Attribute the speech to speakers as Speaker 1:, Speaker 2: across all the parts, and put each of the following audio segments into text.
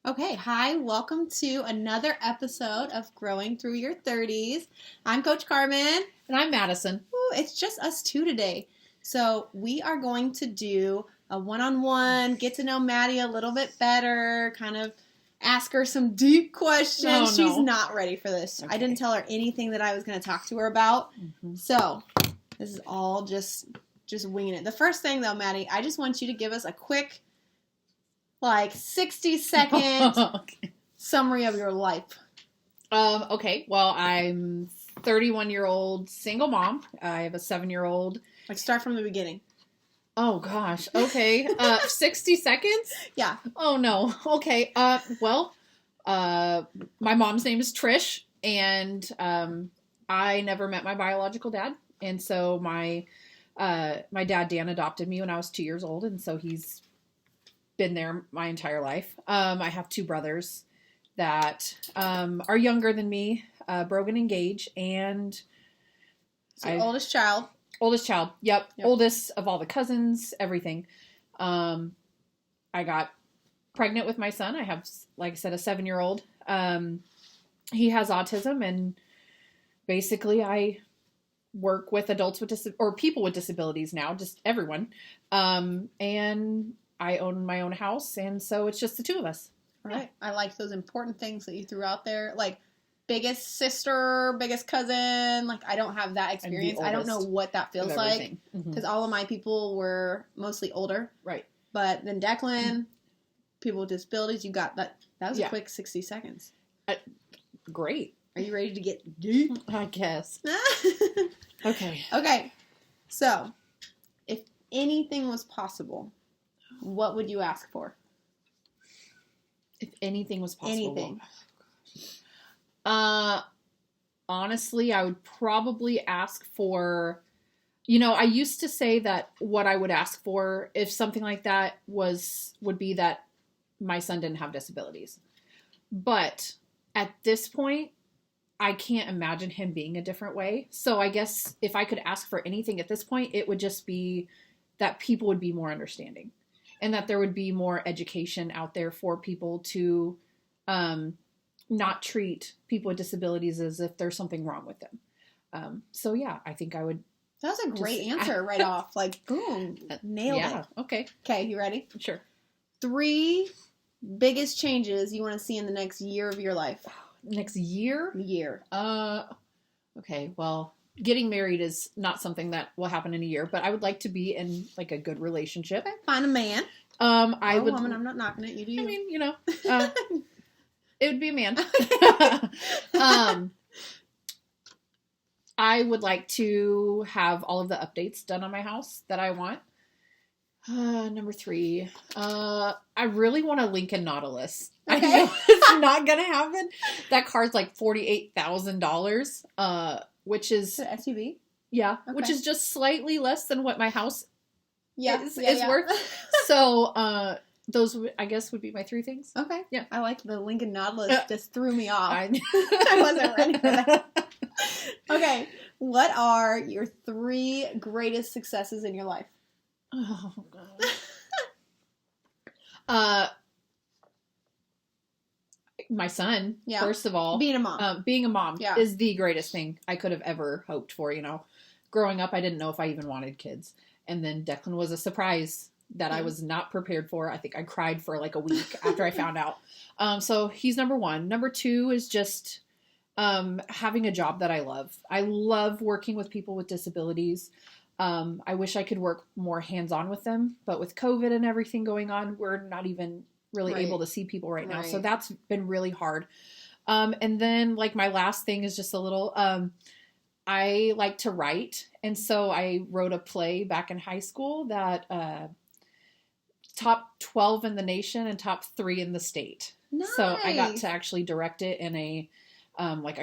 Speaker 1: Okay, hi, welcome to another episode of Growing Through Your 30s. I'm Coach Carmen.
Speaker 2: And I'm Madison.
Speaker 1: Ooh, it's just us two today. So we are going to do a one-on-one, get to know Maddie a little bit better, kind of ask her some deep questions.
Speaker 2: Oh, no.
Speaker 1: She's not ready for this.
Speaker 2: Okay.
Speaker 1: I didn't tell her anything that I was going to talk to her about.
Speaker 2: Mm-hmm.
Speaker 1: So this is all just winging it. The first thing, though, Maddie, I just want you to give us a quick 60-second
Speaker 2: Okay.
Speaker 1: summary of your life.
Speaker 2: Okay. Well, I'm 31-year-old single mom. I have a 7-year-old.
Speaker 1: Start from the beginning.
Speaker 2: Oh gosh. Okay. 60 seconds?
Speaker 1: Yeah.
Speaker 2: Oh no. Okay. My mom's name is Trish, and I never met my biological dad, and so my dad Dan adopted me when I was 2 years old, and so he's been there my entire life. I have two brothers that are younger than me, Brogan and Gage, and
Speaker 1: Oldest child.
Speaker 2: Oldest child. Yep. Oldest of all the cousins, everything. I got pregnant with my son. I have, like I said, a 7-year-old. He has autism, and basically I work with adults with or people with disabilities now, just everyone. And I own my own house, and so it's just the two of us.
Speaker 1: All right. I like those important things that you threw out there, like biggest sister, biggest cousin. I don't have that experience. I don't know what that feels like, because all of my people were mostly older.
Speaker 2: Right.
Speaker 1: But then Declan, people with disabilities, you got that. That was a quick 60 seconds.
Speaker 2: Great.
Speaker 1: Are you ready to get deep?
Speaker 2: I guess. Okay.
Speaker 1: Okay. So, if anything was possible, what would you ask for?
Speaker 2: If anything was possible.
Speaker 1: Anything.
Speaker 2: Honestly, I would probably ask for, I used to say that what I would ask for if something like that would be that my son didn't have disabilities. But at this point, I can't imagine him being a different way. So I guess if I could ask for anything at this point, it would just be that people would be more understanding, and that there would be more education out there for people to not treat people with disabilities as if there's something wrong with them. So yeah, I think I would.
Speaker 1: That was a great answer right off. Boom, nailed it.
Speaker 2: Okay.
Speaker 1: Okay, you ready?
Speaker 2: Sure.
Speaker 1: 3 biggest changes you want to see in the next year of your life.
Speaker 2: Next year?
Speaker 1: Year.
Speaker 2: Okay, well, getting married is not something that will happen in a year, but I would like to be in a good relationship.
Speaker 1: Okay, find a man.
Speaker 2: I would.
Speaker 1: Woman, I'm not knocking it. You do you.
Speaker 2: I mean, it would be a man. I would like to have all of the updates done on my house that I want. Number 3, I really want a Lincoln Nautilus.
Speaker 1: Okay.
Speaker 2: I know it's not gonna happen. That car's like $48,000, which is
Speaker 1: an SUV.
Speaker 2: Yeah,
Speaker 1: okay.
Speaker 2: Which is just slightly less than what my house is
Speaker 1: yeah.
Speaker 2: worth. So, those I guess would be my 3 things.
Speaker 1: Okay.
Speaker 2: Yeah.
Speaker 1: I like the Lincoln Nautilus. Just threw me off.
Speaker 2: I
Speaker 1: wasn't ready for that. Okay. What are your 3 greatest successes in your life?
Speaker 2: Oh God. My son, first of all.
Speaker 1: Being a mom.
Speaker 2: Being a mom is the greatest thing I could have ever hoped for, Growing up, I didn't know if I even wanted kids. And then Declan was a surprise that I was not prepared for. I think I cried for a week after I found out. So he's number 1. Number 2 is just having a job that I love. I love working with people with disabilities. I wish I could work more hands-on with them, but with COVID and everything going on, we're not even really able to see people right now. So that's been really hard. And then my last thing is just a little, I like to write. And so I wrote a play back in high school that, top 12 in the nation and top 3 in the state.
Speaker 1: Nice.
Speaker 2: So I got to actually direct it in a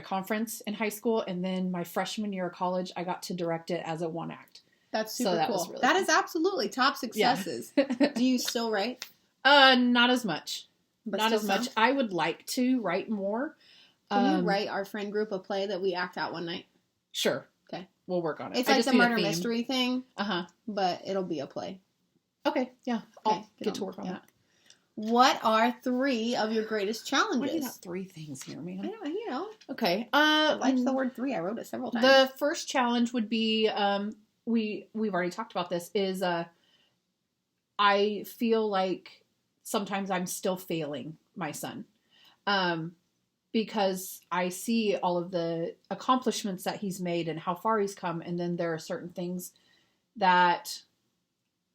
Speaker 2: conference in high school. And then my freshman year of college, I got to direct it as a 1-act.
Speaker 1: That's super cool. Really that is absolutely top successes. Yeah. Do you still write?
Speaker 2: Not as much.
Speaker 1: But
Speaker 2: not as much. I would like to write more.
Speaker 1: Can you write our friend group a play that we act out one night?
Speaker 2: Sure.
Speaker 1: Okay.
Speaker 2: We'll work on it.
Speaker 1: It's like the murder mystery thing.
Speaker 2: Uh-huh.
Speaker 1: But it'll be a play.
Speaker 2: Okay. Yeah. I'll get to work on that.
Speaker 1: What are 3 of your greatest challenges?
Speaker 2: Why do you got 3 things here, man?
Speaker 1: I don't, you know.
Speaker 2: Okay.
Speaker 1: I like the word 3. I wrote it several times.
Speaker 2: The first challenge would be, we've already talked about this, is I feel like sometimes I'm still failing my son. Because I see all of the accomplishments that he's made and how far he's come. And then there are certain things that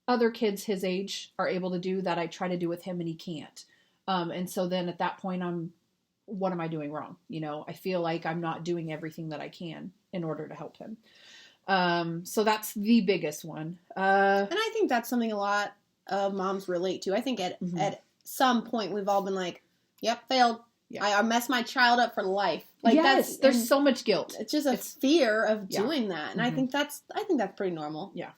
Speaker 2: other kids his age are able to do that I try to do with him and he can't. And so then at that point, what am I doing wrong? You know, I feel like I'm not doing everything that I can in order to help him. So that's the biggest one.
Speaker 1: And I think that's something a lot of moms relate to. I think at some point we've all been like, yep, failed. Yeah. I messed my child up for life. Like
Speaker 2: yes, there's so much guilt.
Speaker 1: It's just a fear of doing that. And I think that's pretty normal.
Speaker 2: Yeah.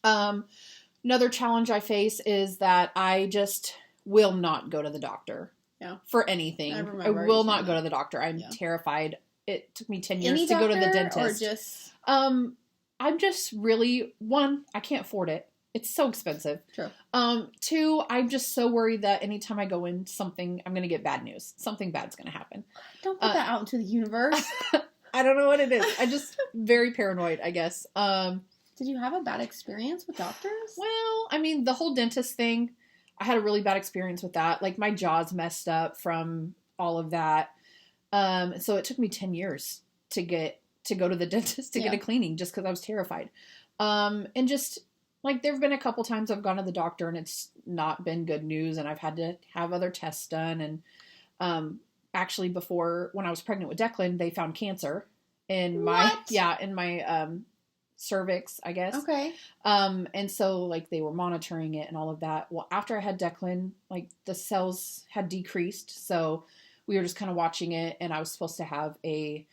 Speaker 2: Another challenge I face is that I just will not go to the doctor. Yeah. For anything. I will not go to the doctor. I'm terrified. It took me 10 years to go to the dentist.
Speaker 1: Or just
Speaker 2: I'm just really, 1, I can't afford it. It's so expensive. True. 2, I'm just so worried that anytime I go in something, I'm going to get bad news. Something bad's going to happen.
Speaker 1: Don't put that out into the universe.
Speaker 2: I don't know what it is. I just very paranoid, I guess.
Speaker 1: Did you have a bad experience with doctors?
Speaker 2: Well, I mean, the whole dentist thing, I had a really bad experience with that. Like my jaw's messed up from all of that. So it took me 10 years to go to the dentist to get a cleaning just because I was terrified. And just like there've been a couple times I've gone to the doctor and it's not been good news and I've had to have other tests done. And actually before, when I was pregnant with Declan, they found cancer in my cervix, I guess.
Speaker 1: Okay.
Speaker 2: And so like they were monitoring it and all of that. Well, after I had Declan, like the cells had decreased. So we were just kind of watching it and I was supposed to have a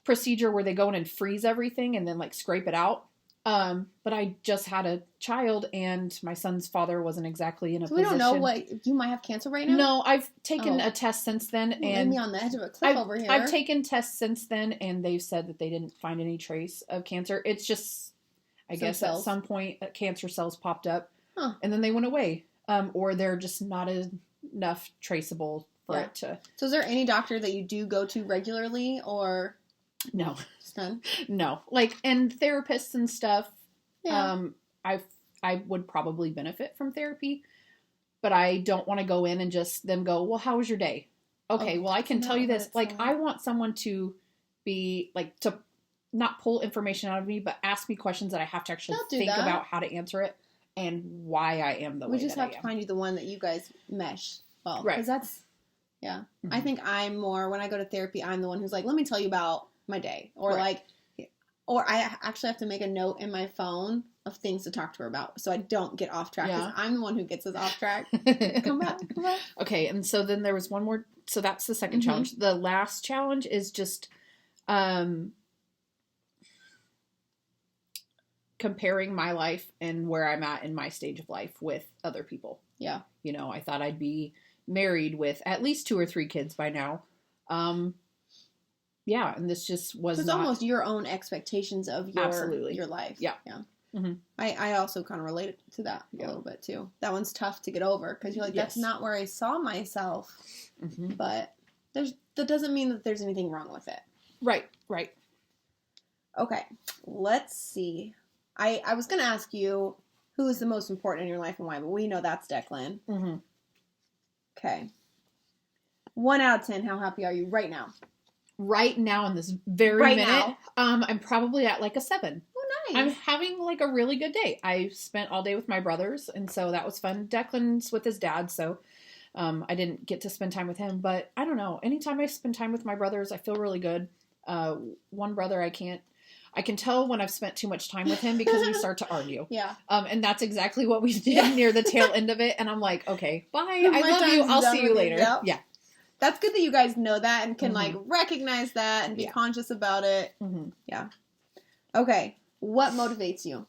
Speaker 2: procedure where they go in and freeze everything and then like scrape it out. But I just had a child and my son's father wasn't exactly in a position.
Speaker 1: We don't know what, you might have cancer right now?
Speaker 2: No, I've taken a test since then. And
Speaker 1: me on the edge of a cliff over here.
Speaker 2: I've taken tests since then and they've said that they didn't find any trace of cancer. It's just, I guess at some point cancer cells popped up and then they went away. Or they're just not enough traceable for it to.
Speaker 1: So is there any doctor that you do go to regularly or?
Speaker 2: No.
Speaker 1: None?
Speaker 2: No. Like, and therapists and stuff, I would probably benefit from therapy, but I don't want to go in and just them go, well, how was your day? Okay, well, I can tell you this. Like, I want someone to be, like, to not pull information out of me, but ask me questions that I have to actually think about how to answer it and why I am the way that I am.
Speaker 1: We just have to find you the one that you guys mesh well. Right. Because that's, I think I'm more, when I go to therapy, I'm the one who's like, let me tell you about my day. Or or I actually have to make a note in my phone of things to talk to her about so I don't get off track because I'm the one who gets us off track. Come back.
Speaker 2: Okay, and so then there was one more, so that's the second challenge. The last challenge is just comparing my life and where I'm at in my stage of life with other people. Yeah. You know, I thought I'd be married with at least 2 or 3 kids by now. Yeah, and this just was
Speaker 1: it's almost your own expectations of your life. Yeah. Yeah. Mm-hmm. I also kind of relate to that a little bit too. That one's tough to get over because you're like, that's not where I saw myself. Mm-hmm. But that doesn't mean that there's anything wrong with it.
Speaker 2: Right, right.
Speaker 1: Okay, let's see. I was going to ask you who is the most important in your life and why, but we know that's Declan. Mm-hmm. Okay. 1 out of 10, how happy are you right now?
Speaker 2: Right now in this very minute, I'm probably at like a 7.
Speaker 1: Oh, nice.
Speaker 2: I'm having like a really good day. I spent all day with my brothers, and so that was fun. Declan's with his dad, so I didn't get to spend time with him. But I don't know. Anytime I spend time with my brothers, I feel really good. One brother, I can tell when I've spent too much time with him because we start to argue. Yeah. And that's exactly what we did near the tail end of it. And I'm like, okay, bye. I love you. I'll see you later. Yep. Yeah.
Speaker 1: That's good that you guys know that and can like recognize that and be conscious about it. Mm-hmm. Yeah. Okay. What motivates you?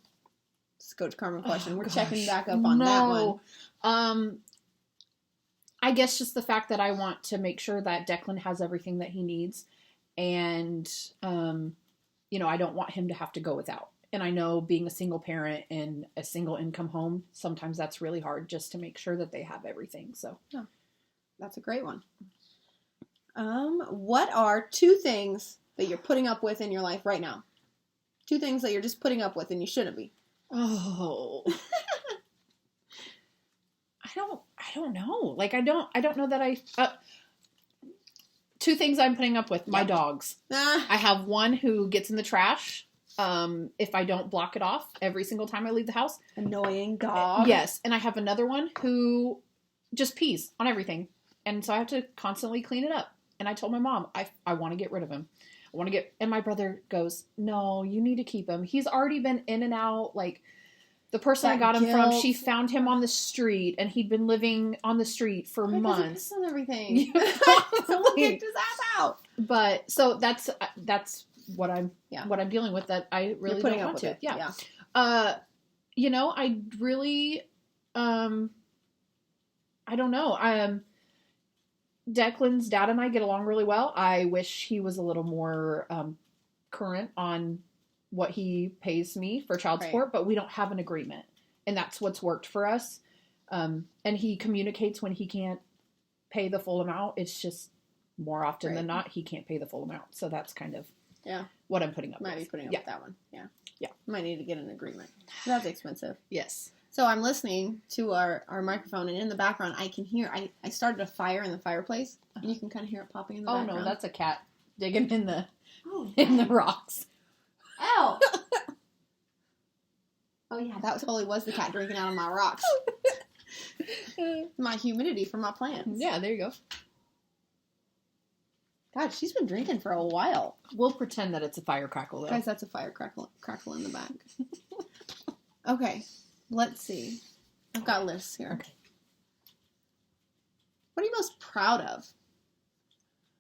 Speaker 1: Let's go to Carmen question. We're checking back up on that one.
Speaker 2: I guess just the fact that I want to make sure that Declan has everything that he needs. And, I don't want him to have to go without. And I know being a single parent in a single income home, sometimes that's really hard just to make sure that they have everything. So
Speaker 1: yeah, that's a great one. What are 2 things that you're putting up with in your life right now? 2 things that you're just putting up with and you shouldn't be.
Speaker 2: Oh, I don't know. Like, I don't know that 2 things I'm putting up with. My dogs. I have one who gets in the trash. If I don't block it off every single time I leave the house.
Speaker 1: Annoying dog.
Speaker 2: Yes. And I have another one who just pees on everything. And so I have to constantly clean it up. And I told my mom, I want to get rid of him. And my brother goes, no, you need to keep him. He's already been in and out. Like, the person I got him from, she found him on the street, and he'd been living on the street for months.
Speaker 1: On everything.
Speaker 2: Someone
Speaker 1: kicked his ass out.
Speaker 2: But so that's what I'm dealing with. That I really don't want to. Yeah. I really, I don't know. Declan's dad and I get along really well. I wish he was a little more current on what he pays me for child support, but we don't have an agreement. And that's what's worked for us. And he communicates when he can't pay the full amount. It's just more often than not, he can't pay the full amount. So that's kind of what I'm putting up with.
Speaker 1: Might be putting up with that one. Yeah.
Speaker 2: Yeah.
Speaker 1: Might need to get an agreement. That's expensive.
Speaker 2: Yes.
Speaker 1: So I'm listening to our microphone, and in the background, I can hear, I started a fire in the fireplace, and you can kind of hear it popping in the background.
Speaker 2: Oh, no, that's a cat digging in the rocks.
Speaker 1: Ow! Oh, yeah, that totally was the cat drinking out of my rocks. My humidity for my plants.
Speaker 2: Yeah, there you go.
Speaker 1: God, she's been drinking for a while.
Speaker 2: We'll pretend that it's a fire crackle, though.
Speaker 1: Guys, that's a fire crackle in the back. Okay, let's see. I've got lists here.
Speaker 2: Okay.
Speaker 1: What are you most proud of?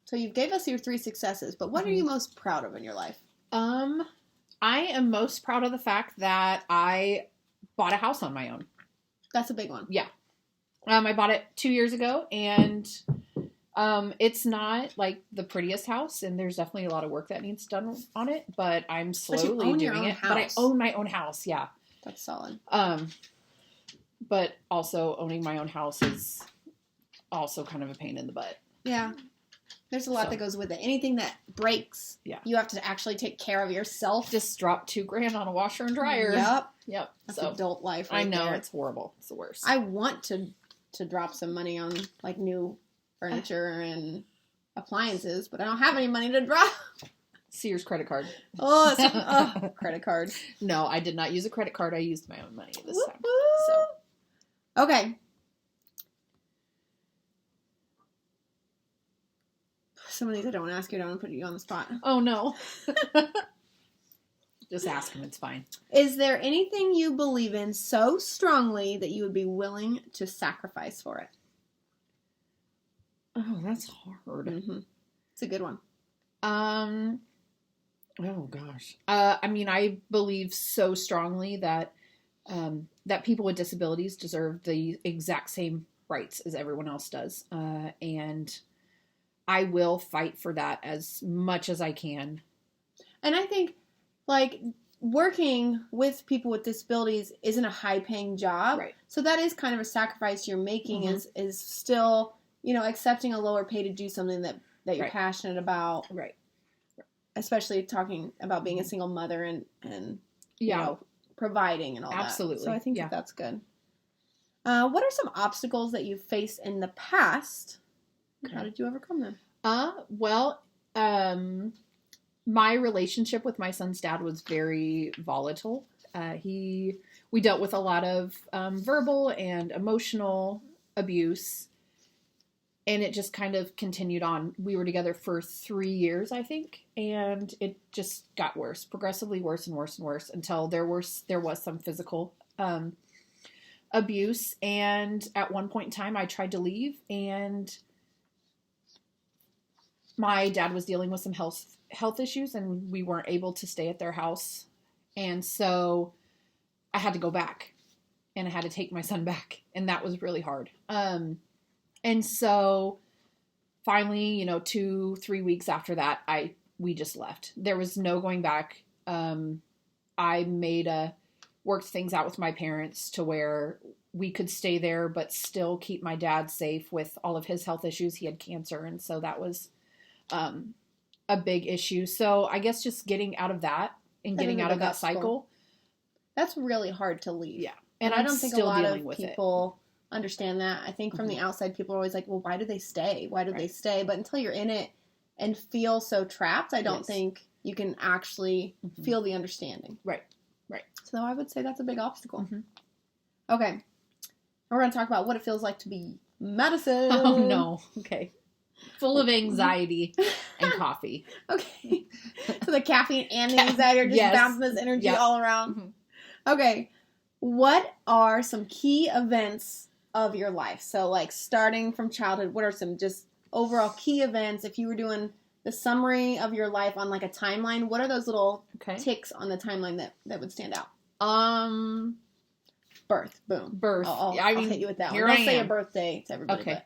Speaker 1: So you gave us your 3 successes, but what are you most proud of in your life?
Speaker 2: I am most proud of the fact that I bought a house on my own.
Speaker 1: That's a big one.
Speaker 2: Yeah. I bought it 2 years ago, and it's not like the prettiest house, and there's definitely a lot of work that needs done on it, but I'm slowly doing it. But I own my own house, yeah.
Speaker 1: That's solid.
Speaker 2: But also owning my own house is also kind of a pain in the butt.
Speaker 1: Yeah. There's a lot that goes with it. Anything that breaks, you have to actually take care of yourself.
Speaker 2: Just drop $2,000 on a washer and dryer.
Speaker 1: Yep. That's adult life
Speaker 2: I know, it's horrible. It's the worst.
Speaker 1: I want to drop some money on like new furniture and appliances, but I don't have any money to drop.
Speaker 2: Sears credit card.
Speaker 1: Credit card.
Speaker 2: No, I did not use a credit card. I used my own money this time.
Speaker 1: So. Okay. Some of these I don't want to ask you. I don't want to put you on the spot.
Speaker 2: Oh, no. Just ask him. It's fine.
Speaker 1: Is there anything you believe in so strongly that you would be willing to sacrifice for it?
Speaker 2: Oh, that's hard.
Speaker 1: Mm-hmm. It's a good one.
Speaker 2: Oh, gosh. I mean, I believe so strongly that that people with disabilities deserve the exact same rights as everyone else does. And I will fight for that as much as I can. And
Speaker 1: I think, like, working with people with disabilities isn't a high-paying job.
Speaker 2: Right.
Speaker 1: So that is kind of a sacrifice you're making is still, accepting a lower pay to do something that you're passionate about.
Speaker 2: Right.
Speaker 1: Especially talking about being a single mother and providing and all that.
Speaker 2: Absolutely.
Speaker 1: So I think that's good. What are some obstacles that you've faced in the past? Okay. How did you overcome them?
Speaker 2: My relationship with my son's dad was very volatile. We dealt with a lot of verbal and emotional abuse, and it just kind of continued on. We were together for 3 years, I think, and it just got worse, progressively worse and worse and worse until there was some physical abuse. And at one point in time, I tried to leave, and my dad was dealing with some health issues, and we weren't able to stay at their house. And so I had to go back, and I had to take my son back, and that was really hard. And so finally, 2-3 weeks after that, we just left. There was no going back. I worked things out with my parents to where we could stay there, but still keep my dad safe with all of his health issues. He had cancer. And so that was, a big issue. So I guess just getting out of that and getting out of that cycle.
Speaker 1: That's really hard to leave.
Speaker 2: Yeah.
Speaker 1: And I don't think a lot of people understand that. I think from the outside, people are always like, well, why do they stay? Why do they stay? But until you're in it and feel so trapped, I don't think you can actually feel the understanding.
Speaker 2: Right.
Speaker 1: So I would say that's a big obstacle. Okay. We're going to talk about what it feels like to be Madison.
Speaker 2: Oh, no. Okay. Full of anxiety and coffee.
Speaker 1: Okay. So the caffeine and the anxiety are just bouncing this energy all around. Okay. What are some key events of your life? So, like, starting from childhood, what are some just overall key events? If you were doing the summary of your life on, like, a timeline, what are those little ticks on the timeline that would stand out? Birth. Boom.
Speaker 2: Birth.
Speaker 1: I'll hit you with that one. Don't say a birthday to everybody.
Speaker 2: Okay.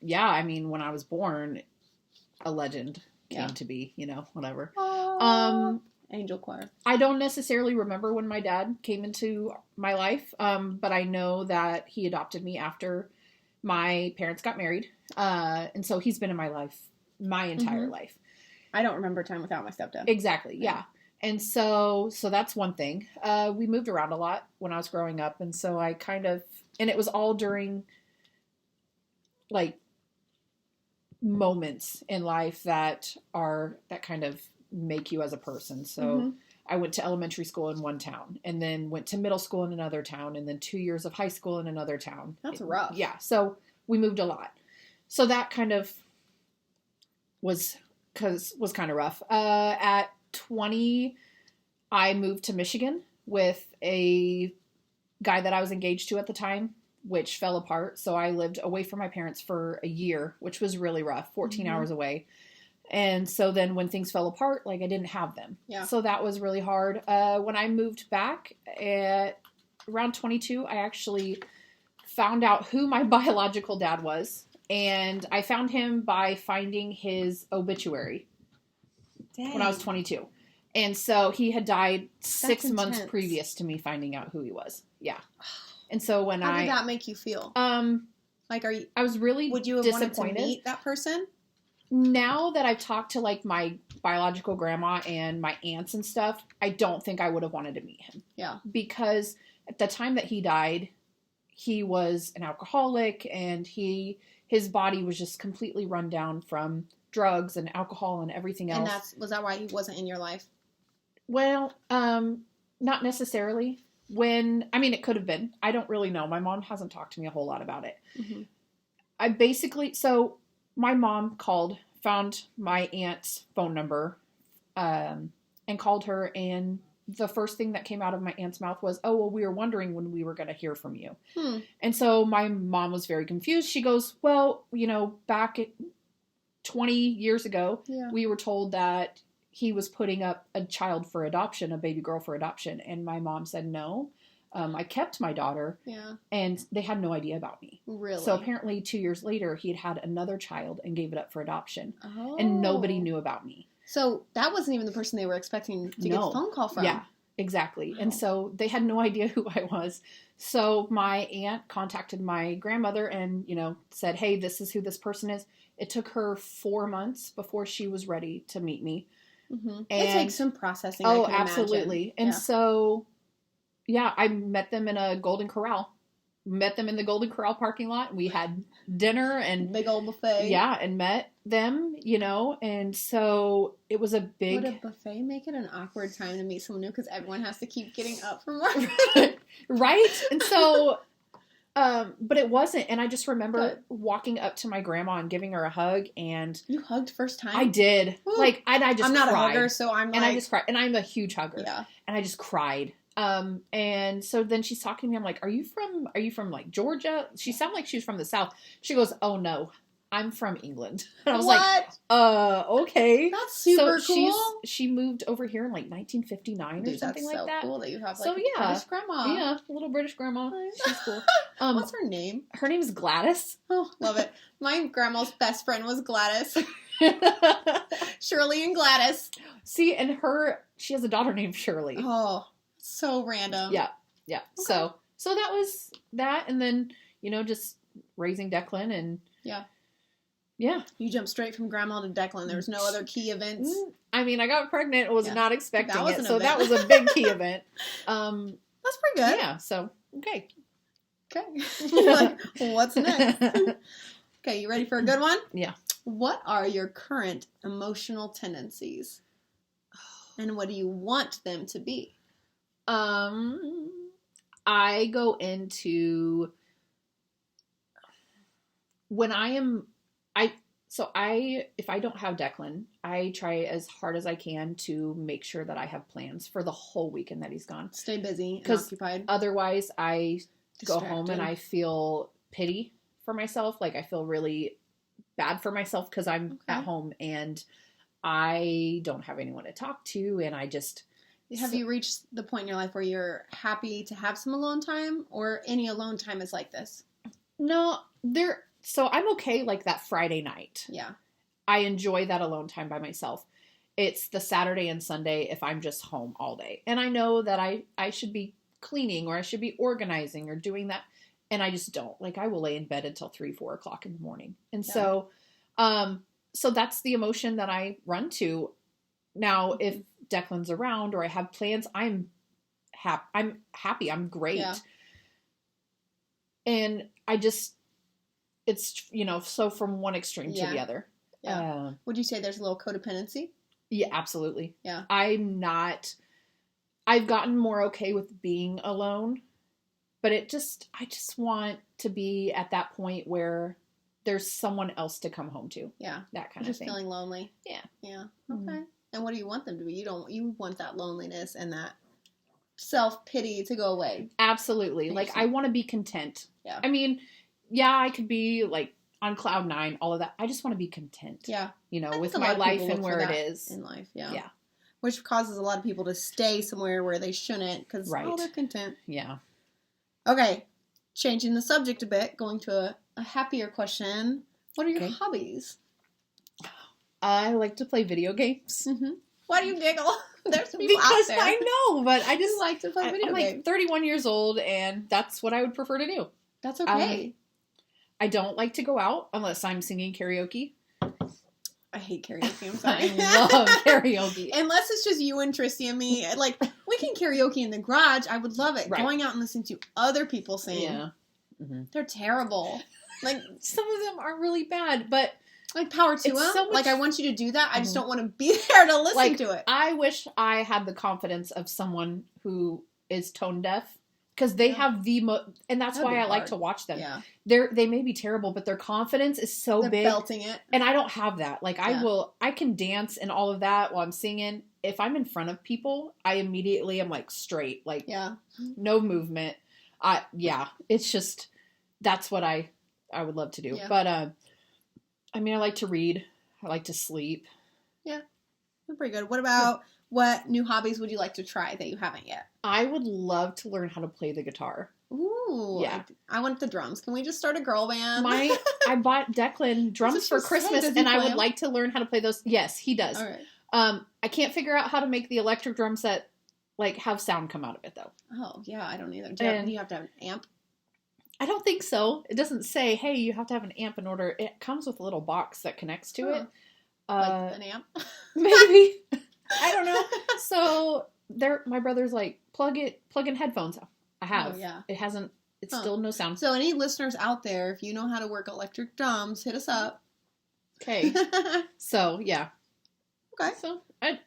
Speaker 2: Yeah, I mean, when I was born, a legend came to be, whatever.
Speaker 1: Angel choir.
Speaker 2: I don't necessarily remember when my dad came into my life, but I know that he adopted me after my parents got married. And so he's been in my life my entire life.
Speaker 1: I don't remember time without my stepdad.
Speaker 2: Exactly, yeah. And so that's one thing. We moved around a lot when I was growing up, and so I and it was all during, like, moments in life that kind of make you as a person. So I went to elementary school in one town, and then went to middle school in another town, and then 2 years of high school in another town.
Speaker 1: That's rough.
Speaker 2: Yeah. So we moved a lot. So that kind of was kind of rough. At 20, I moved to Michigan with a guy that I was engaged to at the time, which fell apart. So I lived away from my parents for a year, which was really rough, 14 hours away. And so then when things fell apart, like, I didn't have them. Yeah. So that was really hard. When I moved back at around 22, I actually found out who my biological dad was. And I found him by finding his obituary when I was 22. And so he had died 6 months previous to me finding out who he was. Yeah. And so when
Speaker 1: How did that make you feel? Like,
Speaker 2: I was really
Speaker 1: would you have wanted to meet that person?
Speaker 2: Now that I've talked to, like, my biological grandma and my aunts and stuff, I don't think I would have wanted to meet him.
Speaker 1: Yeah.
Speaker 2: Because at the time that he died, he was an alcoholic, and his body was just completely run down from drugs and alcohol and everything else.
Speaker 1: And was that why he wasn't in your life?
Speaker 2: Well, not necessarily. It could have been. I don't really know. My mom hasn't talked to me a whole lot about it. My mom found my aunt's phone number, and called her, and the first thing that came out of my aunt's mouth was, "Oh, well, we were wondering when we were going to hear from you." And so my mom was very confused. She goes, "Well, back 20 years ago, we were told that he was putting up a child for adoption, a baby girl for adoption." And my mom said, "No, I kept my daughter."
Speaker 1: Yeah.
Speaker 2: And they had no idea about me.
Speaker 1: Really?
Speaker 2: So apparently 2 years later, he had another child and gave it up for adoption. Oh. And nobody knew about me.
Speaker 1: So that wasn't even the person they were expecting to get a phone call from.
Speaker 2: Yeah, exactly. Wow. And so they had no idea who I was. So my aunt contacted my grandmother and, said, "Hey, this is who this person is." It took her 4 months before she was ready to meet me.
Speaker 1: And it takes some processing.
Speaker 2: Oh, absolutely. And so, I met them in a Golden Corral. Met them in the Golden Corral parking lot. We had dinner and
Speaker 1: big old buffet.
Speaker 2: Yeah, and met them, and so it was a big.
Speaker 1: Would a buffet make it an awkward time to meet someone new because everyone has to keep getting up from work?
Speaker 2: Right? And so, but it wasn't. And I just remember walking up to my grandma and giving her a hug. And
Speaker 1: you hugged first time?
Speaker 2: I did. Ooh. And I just
Speaker 1: I'm not
Speaker 2: cried.
Speaker 1: a hugger, so I'm
Speaker 2: and I just cried. And I'm a huge hugger.
Speaker 1: Yeah.
Speaker 2: And I just cried. And so then she's talking to me. I'm like, are you from like Georgia? She sounded like she was from the South. She goes, "Oh no, I'm from England. And I was
Speaker 1: what?
Speaker 2: like, okay.
Speaker 1: That's super cool.
Speaker 2: She moved over here in like 1959 or something like that.
Speaker 1: That's so cool that you have like
Speaker 2: so,
Speaker 1: a
Speaker 2: yeah.
Speaker 1: British grandma.
Speaker 2: Yeah, a little British grandma. She's cool.
Speaker 1: What's her name?
Speaker 2: Her name is Gladys.
Speaker 1: Oh, love it. My grandma's best friend was Gladys. Shirley and Gladys.
Speaker 2: See, and she has a daughter named Shirley.
Speaker 1: Oh, so random.
Speaker 2: Yeah. Okay. So that was that, and then, just raising Declan, and yeah.
Speaker 1: You jumped straight from grandma to Declan. There was no other key events.
Speaker 2: I mean, I got pregnant. Was not expecting it, so
Speaker 1: event.
Speaker 2: that was a big key event.
Speaker 1: That's pretty good.
Speaker 2: Yeah. So okay.
Speaker 1: Like, what's next? Okay, you ready for a good one?
Speaker 2: Yeah.
Speaker 1: What are your current emotional tendencies, and what do you want them to be?
Speaker 2: I go into when if I don't have Declan, I try as hard as I can to make sure that I have plans for the whole weekend that he's gone.
Speaker 1: Stay busy and occupied.
Speaker 2: Otherwise, I go home and I feel pity for myself. Like, I feel really bad for myself because I'm at home and I don't have anyone to talk to, and I just...
Speaker 1: Have you reached the point in your life where you're happy to have some alone time, or any alone time is like this?
Speaker 2: No, so I'm okay like that Friday night.
Speaker 1: Yeah.
Speaker 2: I enjoy that alone time by myself. It's the Saturday and Sunday if I'm just home all day. And I know that I should be cleaning, or I should be organizing or doing that. And I just don't. Like, I will lay in bed until 3, 4 o'clock in the morning. And so that's the emotion that I run to. Now, if Declan's around or I have plans, I'm happy. I'm great. Yeah. And it's, so from one extreme to the other.
Speaker 1: Yeah. Would you say there's a little codependency?
Speaker 2: Yeah, absolutely.
Speaker 1: Yeah.
Speaker 2: I've gotten more okay with being alone, but I just want to be at that point where there's someone else to come home to.
Speaker 1: Yeah.
Speaker 2: That kind
Speaker 1: of
Speaker 2: thing.
Speaker 1: Just feeling lonely.
Speaker 2: Yeah.
Speaker 1: Yeah. Okay. Mm-hmm. And what do you want them to be? You want that loneliness and that self-pity to go away.
Speaker 2: Absolutely. Like, I want to be content. Yeah. I mean, I could be like on cloud 9, all of that. I just want to be content.
Speaker 1: Yeah.
Speaker 2: With my life and where it is.
Speaker 1: In life, yeah. Yeah. Which causes a lot of people to stay somewhere where they shouldn't because they're content.
Speaker 2: Yeah.
Speaker 1: Okay. Changing the subject a bit, going to a happier question. What are your hobbies?
Speaker 2: I like to play video games.
Speaker 1: Mm-hmm. Why do you giggle? There's people out there.
Speaker 2: I know, but I just
Speaker 1: like to play video games.
Speaker 2: I'm like 31 years old, and that's what I would prefer to do.
Speaker 1: That's okay.
Speaker 2: I don't like to go out unless I'm singing karaoke.
Speaker 1: I hate karaoke. I'm sorry.
Speaker 2: I love karaoke.
Speaker 1: Unless it's just you and Tristy and me. Like, we can karaoke in the garage. I would love it. Right. Going out and listening to other people sing. Yeah. Mm-hmm. They're terrible. Like,
Speaker 2: some of them are really bad, but...
Speaker 1: Like, power to them. So like, I want you to do that. I just don't want to be there to listen to it.
Speaker 2: I wish I had the confidence of someone who is tone deaf. Because they have and that's why I like to watch them. Yeah. They may be terrible, but their confidence is so big.
Speaker 1: They're belting it.
Speaker 2: And I don't have that. Like, I can dance and all of that while I'm singing. If I'm in front of people, I immediately am like straight. Like, no movement. It's just, that's what I would love to do. Yeah. But, I mean, I like to read. I like to sleep.
Speaker 1: Yeah. That's pretty good. What about, what new hobbies would you like to try that you haven't yet?
Speaker 2: I would love to learn how to play the guitar.
Speaker 1: Ooh. Yeah. I want the drums. Can we just start a girl band?
Speaker 2: I bought Declan drums for Christmas, and I would like to learn how to play those. Yes, he does. All right. I can't figure out how to make the electric drums that, like, have sound come out of it, though.
Speaker 1: Oh, yeah, I don't either. Do you have to have an amp?
Speaker 2: I don't think so. It doesn't say, hey, you have to have an amp in order. It comes with a little box that connects to it.
Speaker 1: Like an amp?
Speaker 2: Maybe. I don't know. So my brother's like, plug in headphones. I have. Oh, yeah. It's still no sound.
Speaker 1: So any listeners out there, if you know how to work electric drums, hit us up.
Speaker 2: Okay. So, yeah.
Speaker 1: Okay.
Speaker 2: So,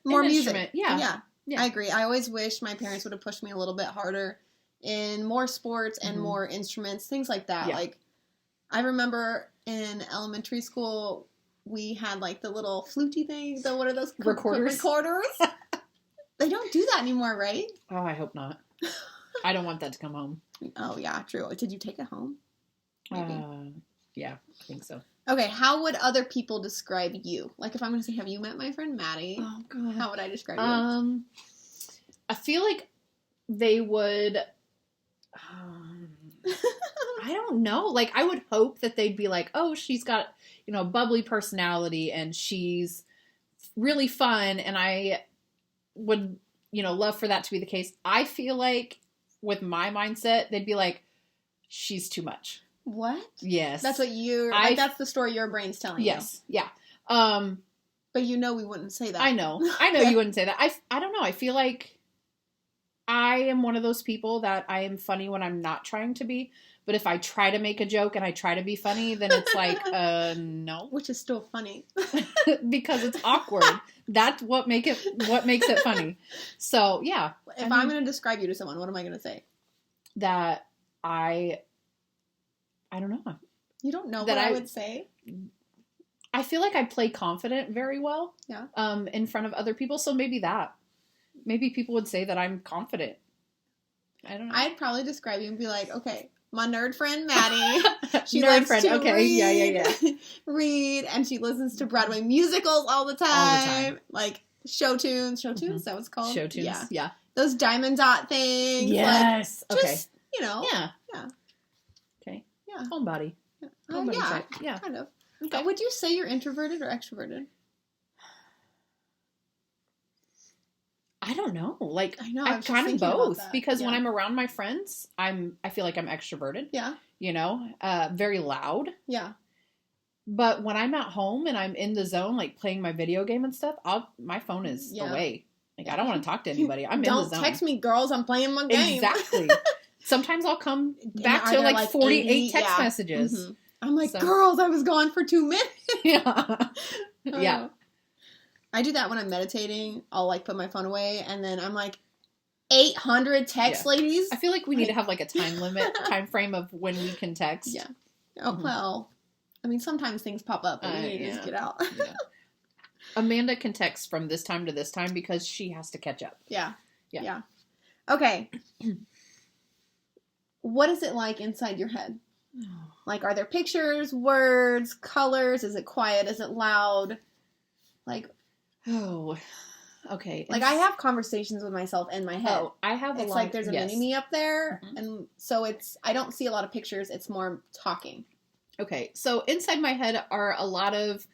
Speaker 1: more music. Yeah. I agree. I always wish my parents would have pushed me a little bit harder in more sports and more instruments, things like that. Yeah. Like, I remember in elementary school, we had like the little fluty thing. What are those?
Speaker 2: Recorders.
Speaker 1: They don't do that anymore, right?
Speaker 2: Oh, I hope not. I don't want that to come home.
Speaker 1: Oh, yeah, true. Did you take it home? Maybe.
Speaker 2: Yeah, I think so.
Speaker 1: Okay, how would other people describe you? Like, if I'm going to say, have you met my friend Maddie?
Speaker 2: Oh, God.
Speaker 1: How would I describe you?
Speaker 2: I feel like they would... I don't know. Like, I would hope that they'd be like, oh, she's got, a bubbly personality and she's really fun. And I would, love for that to be the case. I feel like with my mindset, they'd be like, she's too much.
Speaker 1: What?
Speaker 2: Yes.
Speaker 1: That's what that's the story your brain's telling you.
Speaker 2: Yes. Yeah.
Speaker 1: But we wouldn't say that.
Speaker 2: I know you wouldn't say that. I don't know. I feel like I am one of those people that I am funny when I'm not trying to be. But if I try to make a joke and I try to be funny, then it's like, no.
Speaker 1: Which is still funny.
Speaker 2: Because it's awkward. That's what makes it funny. So, yeah.
Speaker 1: If I'm going to describe you to someone, what am I going to say?
Speaker 2: That I don't know.
Speaker 1: You don't know what I would say?
Speaker 2: I feel like I play confident very well.
Speaker 1: Yeah.
Speaker 2: In front of other people. So maybe that. Maybe people would say that I'm confident. I don't know.
Speaker 1: I'd probably describe you and be like, okay, my nerd friend Maddie. She
Speaker 2: nerd
Speaker 1: likes
Speaker 2: friend.
Speaker 1: to
Speaker 2: Okay.
Speaker 1: read,
Speaker 2: Yeah.
Speaker 1: read, and she listens to Broadway musicals all the time. Like show tunes. Show tunes. Is that what it's called?
Speaker 2: Show tunes. Yeah.
Speaker 1: Those diamond dot things.
Speaker 2: Yes.
Speaker 1: Like,
Speaker 2: okay.
Speaker 1: Just,
Speaker 2: Yeah.
Speaker 1: Okay. Yeah.
Speaker 2: Homebody. Homebody type. Yeah.
Speaker 1: Kind of.
Speaker 2: Okay.
Speaker 1: Would you say you're introverted or extroverted?
Speaker 2: I don't know. Like,
Speaker 1: I know.
Speaker 2: I'm kind of both because
Speaker 1: yeah.
Speaker 2: when I'm around my friends, I feel like I'm extroverted.
Speaker 1: Yeah.
Speaker 2: Very loud.
Speaker 1: Yeah.
Speaker 2: But when I'm at home and I'm in the zone, like playing my video game and stuff, my phone is away. Like, I don't want to talk to anybody. I'm in the zone.
Speaker 1: Don't text me, girls. I'm playing my game.
Speaker 2: Exactly. Sometimes I'll come back to like 48 text messages.
Speaker 1: Mm-hmm. I'm like, girls, I was gone for 2 minutes.
Speaker 2: Yeah. Yeah.
Speaker 1: I do that when I'm meditating. I'll like put my phone away and then I'm like 800 text ladies.
Speaker 2: I feel like we need to have like a time frame of when we can text.
Speaker 1: Yeah. Oh, well, I mean, sometimes things pop up and we need to just get out.
Speaker 2: Yeah. Amanda can text from this time to this time because she has to catch up.
Speaker 1: Yeah. Okay. What is it like inside your head? Like, are there pictures, words, colors? Is it quiet? Is it loud? Like,
Speaker 2: okay.
Speaker 1: Like, I have conversations with myself in my head.
Speaker 2: Oh, I have
Speaker 1: It's like there's a mini-me up there, and so I don't see a lot of pictures. It's more talking.
Speaker 2: Okay, so inside my head are a lot of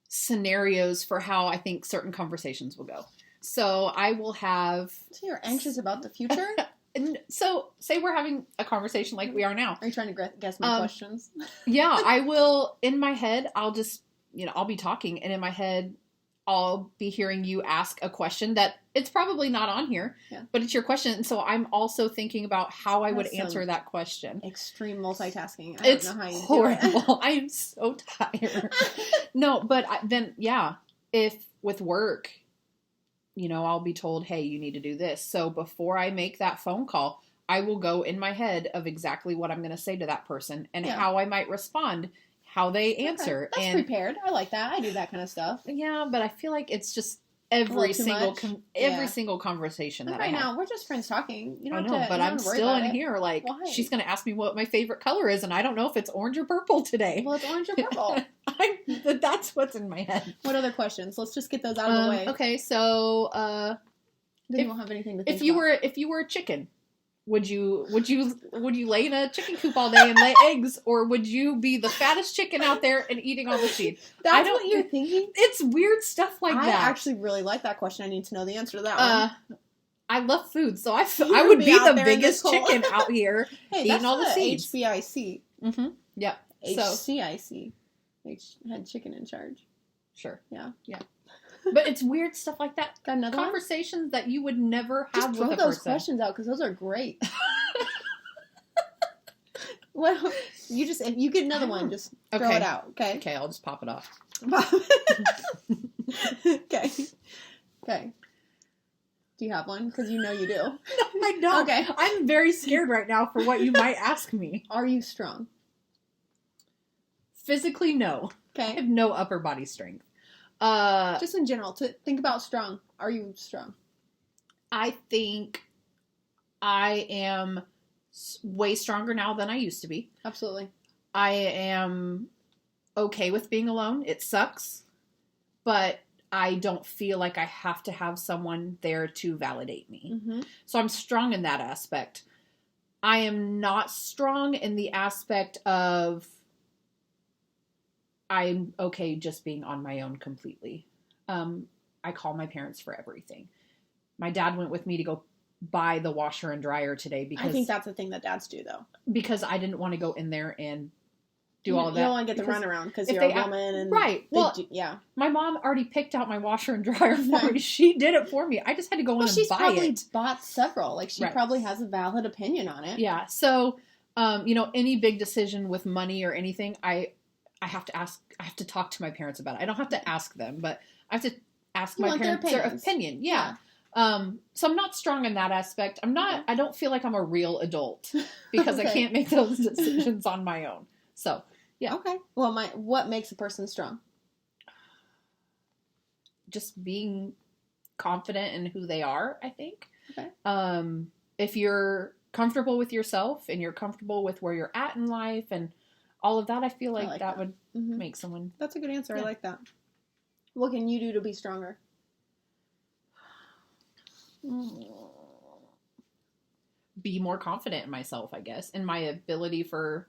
Speaker 2: scenarios for how I think certain conversations will go. So I will have...
Speaker 1: So you're anxious about the future?
Speaker 2: So, say we're having a conversation like we are now.
Speaker 1: Are you trying to guess my questions?
Speaker 2: Yeah, I will. In my head, I'll just, I'll be talking, and in my head, I'll be hearing you ask a question that it's probably not on here, but it's your question. And so I'm also thinking about how I would answer that question.
Speaker 1: Extreme multitasking.
Speaker 2: It's
Speaker 1: don't know how you
Speaker 2: horrible.
Speaker 1: do it.
Speaker 2: I am so tired. No, but then, if with work, I'll be told, hey, you need to do this. So before I make that phone call, I will go in my head of exactly what I'm going to say to that person and how I might respond, how they answer.
Speaker 1: Okay. That's prepared. I like that. I do that kind of stuff.
Speaker 2: Yeah, but I feel like it's just every single conversation that I have.
Speaker 1: Right now, we're just friends talking. You don't
Speaker 2: I know,
Speaker 1: have to,
Speaker 2: but I'm still in here like, she's going to ask me what my favorite color is, and I don't know if it's orange or purple today.
Speaker 1: Well, it's orange or purple.
Speaker 2: That's what's in my head.
Speaker 1: What other questions? Let's just get those out of the way.
Speaker 2: Okay, so
Speaker 1: then you won't have anything to think
Speaker 2: if you were a chicken, would you lay in a chicken coop all day and lay eggs, or would you be the fattest chicken out there and eating all the seed?
Speaker 1: That's what you're thinking?
Speaker 2: It's weird stuff like that.
Speaker 1: I actually really like that question. I need to know the answer to that one.
Speaker 2: I love food, so I would be the biggest chicken out here eating all the seeds.
Speaker 1: HBIC.
Speaker 2: Mm-hmm. Yep.
Speaker 1: HCIC. Had chicken in charge.
Speaker 2: Sure.
Speaker 1: Yeah.
Speaker 2: But it's weird stuff like that.
Speaker 1: Got another
Speaker 2: conversations that you would never have with a person.
Speaker 1: Just throw those questions out because those are great. Well, if you get another one, just throw it out. Okay.
Speaker 2: Okay, I'll just pop it off.
Speaker 1: Okay. Do you have one? Because you know you do.
Speaker 2: No, I don't.
Speaker 1: Okay.
Speaker 2: I'm very scared right now for what you might ask me.
Speaker 1: Are you strong?
Speaker 2: Physically, no.
Speaker 1: Okay.
Speaker 2: I have no upper body strength.
Speaker 1: Just in general, to think about strong. Are you strong?
Speaker 2: I think I am way stronger now than I used to be.
Speaker 1: Absolutely.
Speaker 2: I am okay with being alone. It sucks, but I don't feel like I have to have someone there to validate me. Mm-hmm. So I'm strong in that aspect. I am not strong in the aspect of I'm okay just being on my own completely. I call my parents for everything. My dad went with me to go buy the washer and dryer today because
Speaker 1: I think that's the thing that dads do, though.
Speaker 2: Because I didn't want to go in there and do all of that.
Speaker 1: You don't want to get the runaround because you're a woman. And
Speaker 2: right. Well,
Speaker 1: yeah.
Speaker 2: My mom already picked out my washer and dryer for me. She did it for me. I just had to go in and buy it.
Speaker 1: She's probably bought several. Like, she probably has a valid opinion on it.
Speaker 2: Yeah. So, any big decision with money or anything, I have to talk to my parents about it. I don't have to ask them, but I have to ask my parents their opinion. Yeah. So I'm not strong in that aspect. I don't feel like I'm a real adult because I can't make those decisions on my own. So, yeah.
Speaker 1: Okay. Well, what makes a person strong?
Speaker 2: Just being confident in who they are, I think.
Speaker 1: Okay.
Speaker 2: If you're comfortable with yourself and you're comfortable with where you're at in life and all of that, I feel like that would make someone...
Speaker 1: That's a good answer. Yeah. I like that. What can you do to be stronger?
Speaker 2: Be more confident in myself, I guess, and my ability for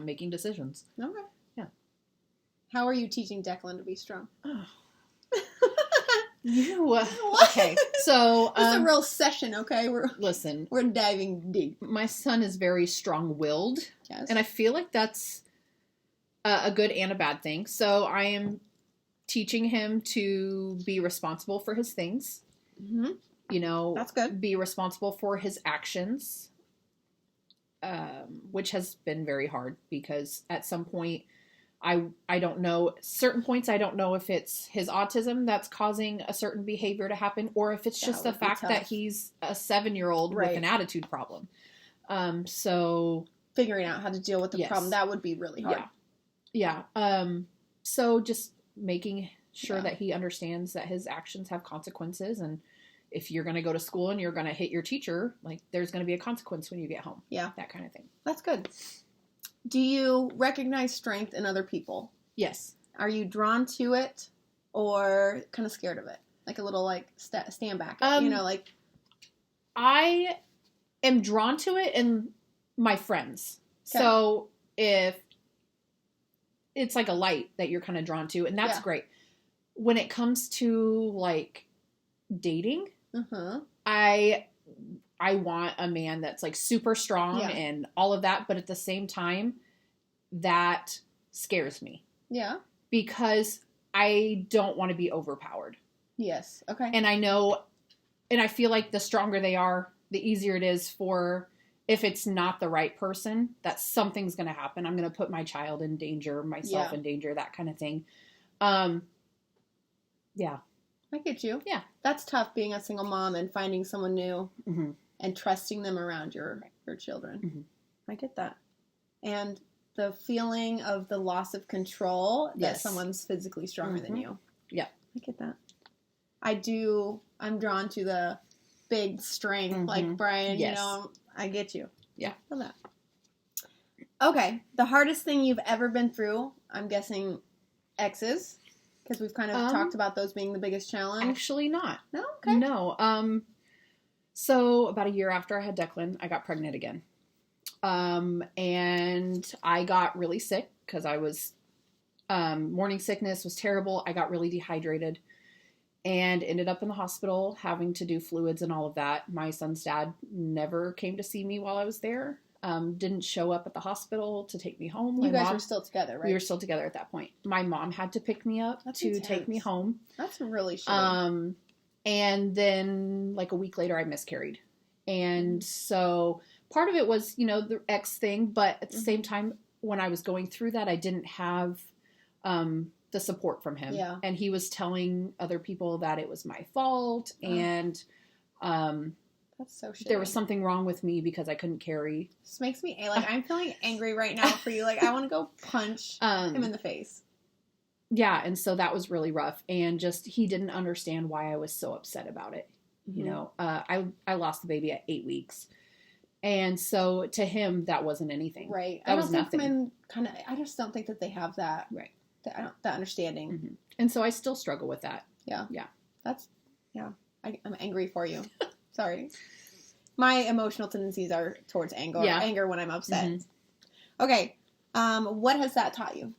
Speaker 2: making decisions.
Speaker 1: Okay.
Speaker 2: Yeah.
Speaker 1: How are you teaching Declan to be strong?
Speaker 2: Okay. So
Speaker 1: it's a real session. Okay, we're diving deep.
Speaker 2: My son is very strong-willed.
Speaker 1: Yes.
Speaker 2: And I feel like that's a good and a bad thing. So I am teaching him to be responsible for his things.
Speaker 1: Mm-hmm. That's good.
Speaker 2: Be responsible for his actions, which has been very hard because at some point, I don't know, certain points, I don't know if it's his autism that's causing a certain behavior to happen or if it's just the fact that he's a 7-year-old with an attitude problem. So
Speaker 1: figuring out how to deal with the problem, that would be really hard.
Speaker 2: Yeah. So just making sure that he understands that his actions have consequences, and if you're going to go to school and you're going to hit your teacher, like, there's going to be a consequence when you get home.
Speaker 1: Yeah.
Speaker 2: That kind of thing.
Speaker 1: That's good. Do you recognize strength in other people?
Speaker 2: Yes.
Speaker 1: Are you drawn to it or kind of scared of it? Like a little, stand back. I
Speaker 2: am drawn to it in my friends. Okay. So if it's like a light that you're kind of drawn to, and that's great. When it comes to, dating, I want a man that's super strong and all of that, but at the same time, that scares me.
Speaker 1: Yeah.
Speaker 2: Because I don't want to be overpowered.
Speaker 1: Yes. Okay.
Speaker 2: And I feel like the stronger they are, the easier it is for, if it's not the right person, that something's going to happen. I'm going to put my child in danger, myself in danger, that kind of thing. Yeah.
Speaker 1: I get you.
Speaker 2: Yeah.
Speaker 1: That's tough, being a single mom and finding someone new and trusting them around your children. Mm-hmm. I get that. And the feeling of the loss of control that someone's physically stronger than you.
Speaker 2: Yeah.
Speaker 1: I get that. I'm drawn to the big strength, like Brian, I get you.
Speaker 2: Yeah.
Speaker 1: I feel that. Okay. The hardest thing you've ever been through, I'm guessing exes. Because we've kind of talked about those being the biggest challenge.
Speaker 2: Actually not.
Speaker 1: No? Okay.
Speaker 2: No. So about a year after I had Declan, I got pregnant again. And I got really sick because I was, morning sickness was terrible. I got really dehydrated and ended up in the hospital having to do fluids and all of that. My son's dad never came to see me while I was there. Didn't show up at the hospital to take me home.
Speaker 1: You guys were still together, right?
Speaker 2: We were still together at that point. My mom had to pick me up to take me home.
Speaker 1: That's really shitty.
Speaker 2: And then a week later I miscarried. And so part of it was, the ex thing, but at the same time, when I was going through that, I didn't have the support from him.
Speaker 1: Yeah.
Speaker 2: And he was telling other people that it was my fault. And
Speaker 1: that's so shitty.
Speaker 2: There was something wrong with me because I couldn't carry.
Speaker 1: This makes me, I'm feeling angry right now for you. I want to go punch him in the face.
Speaker 2: Yeah, and so that was really rough. And just, he didn't understand why I was so upset about it. I lost the baby at 8 weeks. And so to him, that wasn't anything.
Speaker 1: Right.
Speaker 2: That was nothing.
Speaker 1: Men I just don't think that they have that.
Speaker 2: Right.
Speaker 1: That understanding.
Speaker 2: Mm-hmm. And so I still struggle with that.
Speaker 1: Yeah.
Speaker 2: Yeah.
Speaker 1: I'm angry for you. Sorry. My emotional tendencies are towards anger.
Speaker 2: Yeah.
Speaker 1: Anger when I'm upset.
Speaker 2: Mm-hmm.
Speaker 1: Okay. What has that taught you?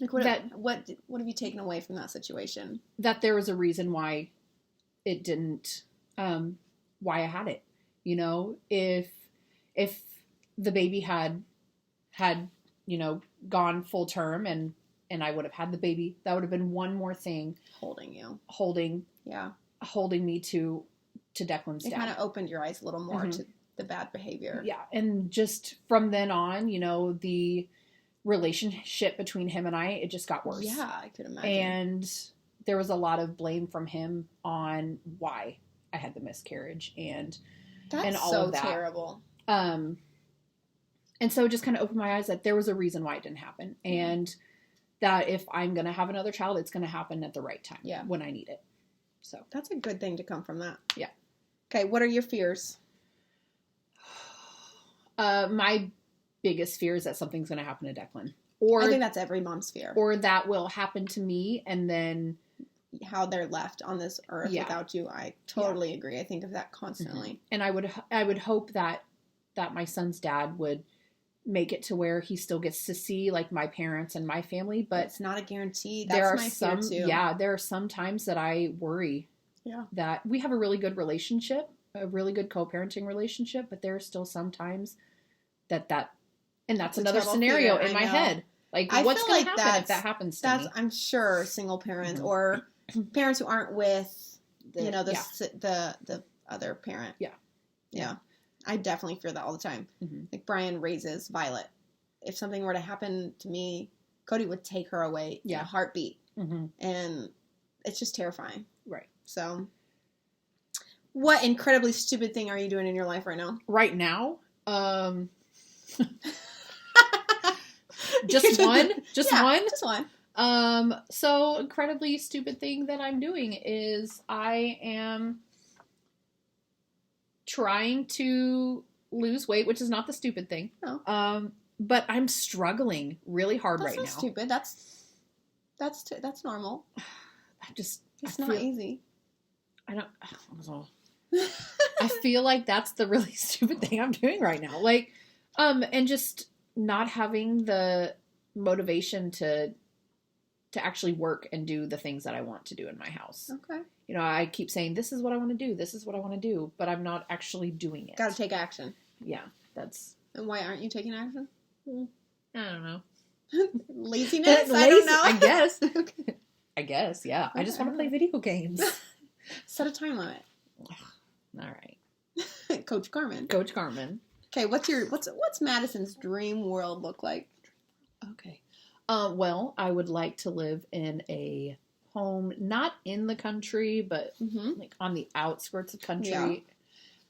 Speaker 1: Like what have you taken away from that situation?
Speaker 2: That there was a reason why it didn't, why I had it. You know, if the baby had, you know, gone full term and I would have had the baby, that would have been one more thing holding me to Declan's dad.
Speaker 1: It kind of opened your eyes a little more to the bad behavior.
Speaker 2: Yeah. And just from then on, you know, the relationship between him and it just got worse.
Speaker 1: Yeah, I could imagine.
Speaker 2: And there was a lot of blame from him on why I had the miscarriage and all of that.
Speaker 1: Terrible.
Speaker 2: And so it just kind of opened my eyes that there was a reason why it didn't happen. Mm-hmm. And that if I'm going to have another child, it's going to happen at the right time.
Speaker 1: Yeah.
Speaker 2: When I need it. So
Speaker 1: that's a good thing to come from that.
Speaker 2: Yeah.
Speaker 1: Okay. What are your fears?
Speaker 2: My biggest fear is that something's going to happen to Declan.
Speaker 1: I think that's every mom's fear.
Speaker 2: Or that will happen to me and then
Speaker 1: how they're left on this earth without you. I totally agree. I think of that constantly.
Speaker 2: Mm-hmm. And I would hope that my son's dad would make it to where he still gets to see like my parents and my family, but
Speaker 1: it's not a guarantee. That's my fear too.
Speaker 2: Yeah, there are some times that I worry that we have a really good relationship, a really good co-parenting relationship, but there are still some times and that's another scenario in my head. Like, what's going to happen if that happens to me?
Speaker 1: I'm sure single parents or parents who aren't with, the other parent.
Speaker 2: Yeah.
Speaker 1: Yeah. I definitely fear that all the time. Mm-hmm. Like Brian raises Violet. If something were to happen to me, Cody would take her away in a heartbeat. Mm-hmm. And it's just terrifying.
Speaker 2: Right.
Speaker 1: So what incredibly stupid thing are you doing in your life right now?
Speaker 2: Right now? Just one? Just one?
Speaker 1: Just one.
Speaker 2: So incredibly stupid thing that I'm doing is I am trying to lose weight, which is not the stupid thing. No. But I'm struggling really hard right now.
Speaker 1: That's not stupid. That's normal. It's not easy.
Speaker 2: I feel like that's the really stupid thing I'm doing right now. Like, and just not having the motivation to actually work and do the things that I want to do in my house. Okay. You know, I keep saying, this is what I want to do. This is what I want to do. But I'm not actually doing it.
Speaker 1: Got to take action.
Speaker 2: Yeah. And
Speaker 1: why aren't you taking action?
Speaker 2: I don't know.
Speaker 1: Laziness? I don't know.
Speaker 2: I guess. I guess, yeah. Okay. I just want to play video games.
Speaker 1: Set a time limit.
Speaker 2: All right.
Speaker 1: Coach Carmen. Okay, what's Madison's dream world look like?
Speaker 2: Okay. Well, I would like to live in a home, not in the country, but like on the outskirts of country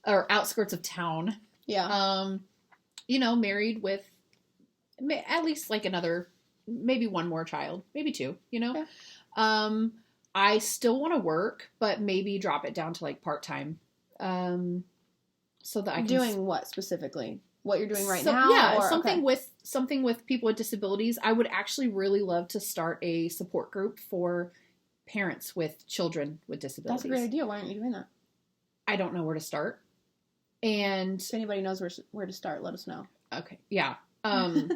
Speaker 2: or outskirts of town. Yeah. Married with at least like maybe one more child, maybe two, Yeah. I still want to work, but maybe drop it down to like part-time. So that I can
Speaker 1: doing what specifically? What you're doing right now? Yeah,
Speaker 2: something with people with disabilities. I would actually really love to start a support group for parents with children with disabilities.
Speaker 1: That's a great idea. Why aren't you doing that?
Speaker 2: I don't know where to start. And
Speaker 1: if anybody knows where to start, let us know.
Speaker 2: Okay. Yeah. I've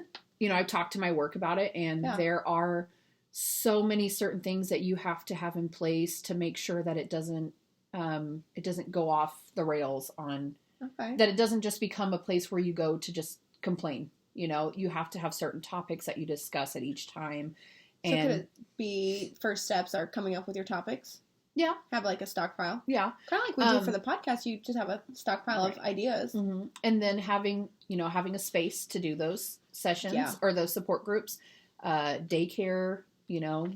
Speaker 2: talked to my work about it, and there are so many certain things that you have to have in place to make sure that it doesn't go off the rails on. Okay. That it doesn't just become a place where you go to just complain. You have to have certain topics that you discuss at each time. And
Speaker 1: so could it be first steps are coming up with your topics? Yeah. Have like a stockpile. Yeah. Kind of like we do for the podcast. You just have a stockpile of ideas.
Speaker 2: Mm-hmm. And then having a space to do those sessions or those support groups, daycare,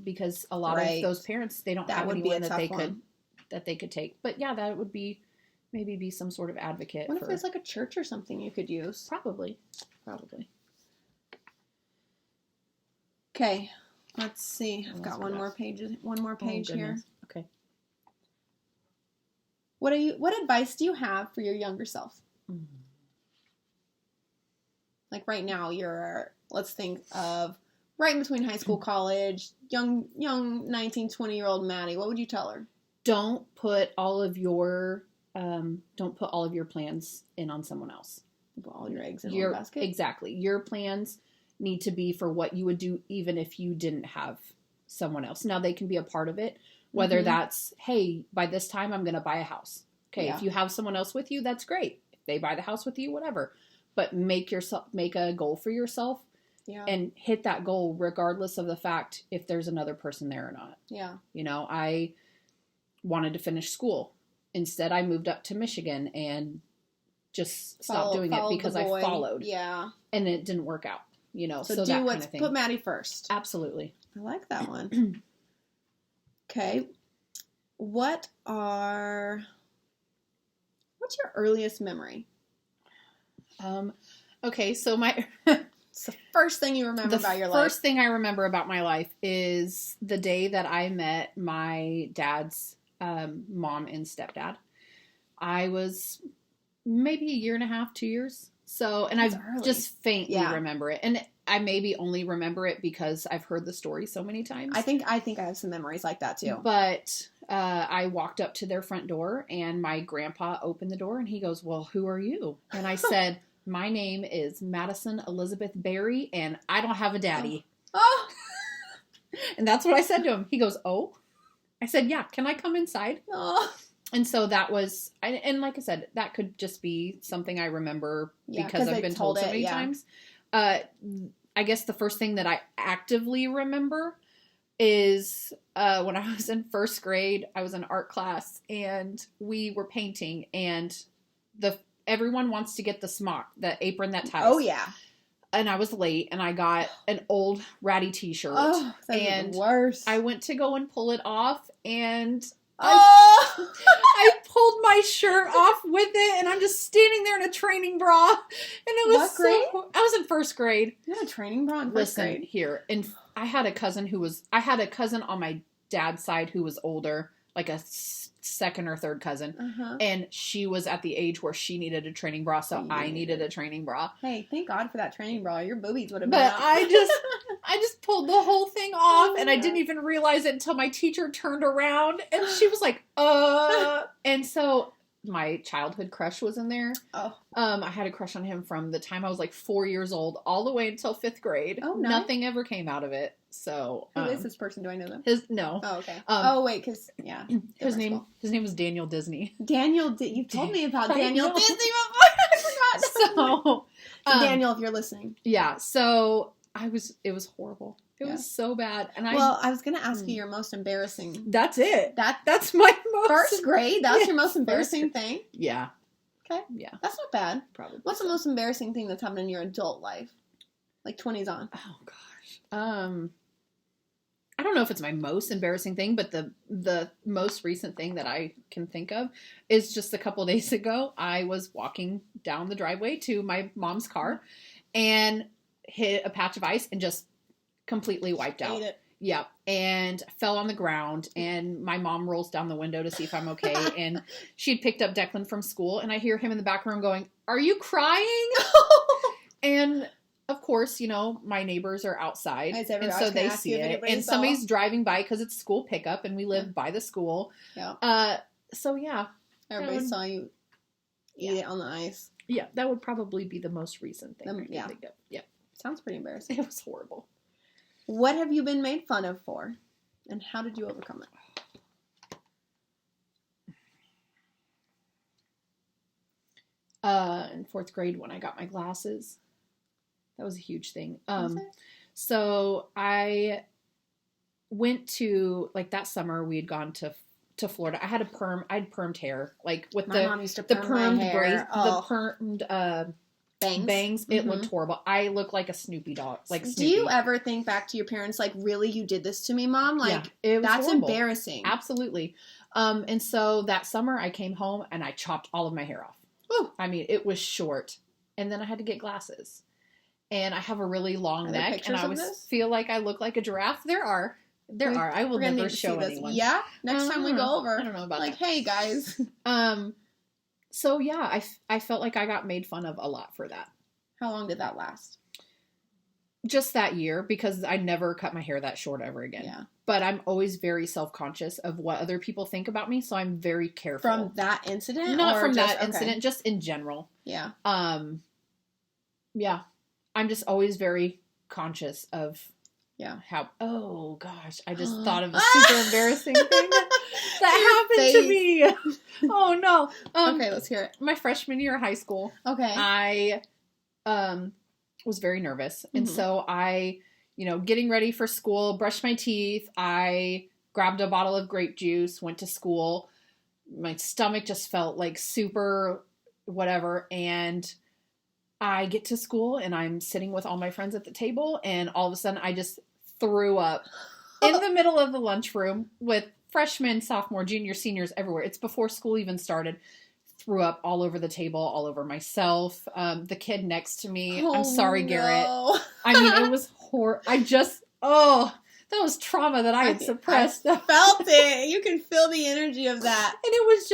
Speaker 2: because a lot of those parents, they don't have anyone that they could take. But yeah, that would be maybe some sort of advocate.
Speaker 1: What if there's like a church or something you could use?
Speaker 2: Probably.
Speaker 1: Okay. Let's see. I've got one more page here. Okay. What advice do you have for your younger self? Mm-hmm. Like right now, let's think of right in between high school, college, young 19, 20-year-old Maddie. What would you tell her?
Speaker 2: Don't put all of your plans in on someone else.
Speaker 1: Put all your eggs in one basket.
Speaker 2: Exactly. Your plans need to be for what you would do even if you didn't have someone else. Now they can be a part of it, whether that's, hey, by this time I'm going to buy a house. Okay, if you have someone else with you, that's great. If they buy the house with you, whatever. But make a goal for yourself and hit that goal regardless of the fact if there's another person there or not.
Speaker 1: Yeah.
Speaker 2: I wanted to finish school. Instead, I moved up to Michigan and just stopped doing it because I followed.
Speaker 1: Yeah.
Speaker 2: And it didn't work out,
Speaker 1: So do what's, put Maddie first.
Speaker 2: Absolutely.
Speaker 1: I like that one. Okay. What's your earliest memory?
Speaker 2: Okay, so
Speaker 1: it's the first thing you remember about your life.
Speaker 2: The first thing I remember about my life is the day that I met my dad's mom and stepdad. I was maybe a year and a half, 2 years. So, and I just faintly remember it. And I maybe only remember it because I've heard the story so many times.
Speaker 1: I think I have some memories like that too.
Speaker 2: But I walked up to their front door and my grandpa opened the door and he goes, "Well, who are you?" And I said, "My name is Madison Elizabeth Berry and I don't have a daddy."
Speaker 1: Oh.
Speaker 2: And that's what I said to him. He goes, "Oh." I said, "Yeah, can I come inside?"
Speaker 1: Oh.
Speaker 2: And so that was, and like I said, that could just be something I remember because I've been told so many times. I guess the first thing that I actively remember is when I was in first grade, I was in art class and we were painting and everyone wants to get the smock, the apron that ties.
Speaker 1: Oh, yeah.
Speaker 2: And I was late and I got an old ratty t-shirt.
Speaker 1: Oh, that's the worst.
Speaker 2: I went to go and pull it off and
Speaker 1: I
Speaker 2: pulled my shirt off with it, and I'm just standing there in a training bra. And it was
Speaker 1: what grade?
Speaker 2: I was in first grade.
Speaker 1: You had a training bra in first grade?
Speaker 2: Here, and I had a cousin on my dad's side who was older, like a second or third cousin, and she was at the age where she needed a training bra, so I needed a training bra.
Speaker 1: Hey, thank God for that training bra. Your boobies would have been
Speaker 2: out. I just pulled the whole thing off, and I didn't even realize it until my teacher turned around, and she was like, and so my childhood crush was in there.
Speaker 1: Oh.
Speaker 2: I had a crush on him from the time I was like 4 years old all the way until 5th grade.
Speaker 1: Oh, nice.
Speaker 2: Nothing ever came out of it. So
Speaker 1: who is this person? Do I know them?
Speaker 2: No.
Speaker 1: Oh, okay. Wait, because
Speaker 2: his name was Daniel Disney.
Speaker 1: You told me about Daniel Disney before. I forgot.
Speaker 2: So
Speaker 1: Daniel, if you're listening,
Speaker 2: So it was horrible. It was so bad. And
Speaker 1: I was gonna ask you your most embarrassing.
Speaker 2: That's it. That's my most
Speaker 1: first grade. That's your most embarrassing thing.
Speaker 2: Yeah.
Speaker 1: Okay.
Speaker 2: Yeah.
Speaker 1: That's not bad.
Speaker 2: Probably.
Speaker 1: What's the most embarrassing thing that's happened in your adult life, like 20s on?
Speaker 2: Oh gosh. I don't know if it's my most embarrassing thing, but the most recent thing that I can think of is just a couple days ago. I was walking down the driveway to my mom's car and hit a patch of ice and just completely wiped out.
Speaker 1: Ate it.
Speaker 2: Yeah. And fell on the ground and my mom rolls down the window to see if I'm okay. And she'd picked up Declan from school and I hear him in the back room going, "Are you crying?" And of course, my neighbors are outside and so they see it and somebody's driving by because it's school pickup and we live by the school.
Speaker 1: Yeah.
Speaker 2: So yeah.
Speaker 1: Everybody saw you eat it on the ice.
Speaker 2: Yeah. That would probably be the most recent thing I can think of. Yeah.
Speaker 1: Sounds pretty embarrassing.
Speaker 2: It was horrible.
Speaker 1: What have you been made fun of for? And how did you overcome it?
Speaker 2: In 4th grade when I got my glasses. That was a huge thing. So I went to, like, that summer we had gone to Florida. I had permed hair, like with
Speaker 1: mom used to perm my hair.
Speaker 2: The permed bangs. It looked horrible. I look like a Snoopy dog. Like Snoopy.
Speaker 1: Do you ever think back to your parents like, "Really, you did this to me, Mom?" Like,
Speaker 2: it was
Speaker 1: that's
Speaker 2: horrible.
Speaker 1: Embarrassing.
Speaker 2: Absolutely. And so that summer I came home and I chopped all of my hair off.
Speaker 1: Ooh.
Speaker 2: I mean, it was short, and then I had to get glasses. And I have a really long neck, and I always feel like I look like a giraffe. There are. There are. I will never show anyone.
Speaker 1: Yeah? Next time we go over.
Speaker 2: I don't know about
Speaker 1: like,
Speaker 2: that.
Speaker 1: hey, guys.
Speaker 2: So, yeah, I felt like I got made fun of a lot for that.
Speaker 1: How long did that last?
Speaker 2: Just that year, because I never cut my hair that short ever again.
Speaker 1: Yeah.
Speaker 2: But I'm always very self-conscious of what other people think about me, so I'm very careful.
Speaker 1: From that incident?
Speaker 2: Not from that incident, just in general.
Speaker 1: Yeah.
Speaker 2: Yeah. I'm just always very conscious of how, oh gosh, I just thought of a super embarrassing thing that happened to me. Oh no.
Speaker 1: Okay, let's hear it.
Speaker 2: My freshman year of high school.
Speaker 1: Okay.
Speaker 2: I was very nervous. And so I, getting ready for school, brushed my teeth. I grabbed a bottle of grape juice, went to school. My stomach just felt like super whatever. And I get to school and I'm sitting with all my friends at the table. And all of a sudden I just threw up in the middle of the lunchroom with freshmen, sophomore, junior, seniors everywhere. It's before school even started. Threw up all over the table, all over myself. The kid next to me. I'm sorry, Garrett. I mean, it was horrible. That was trauma that I had suppressed.
Speaker 1: I felt it. You can feel the energy of that.
Speaker 2: And it was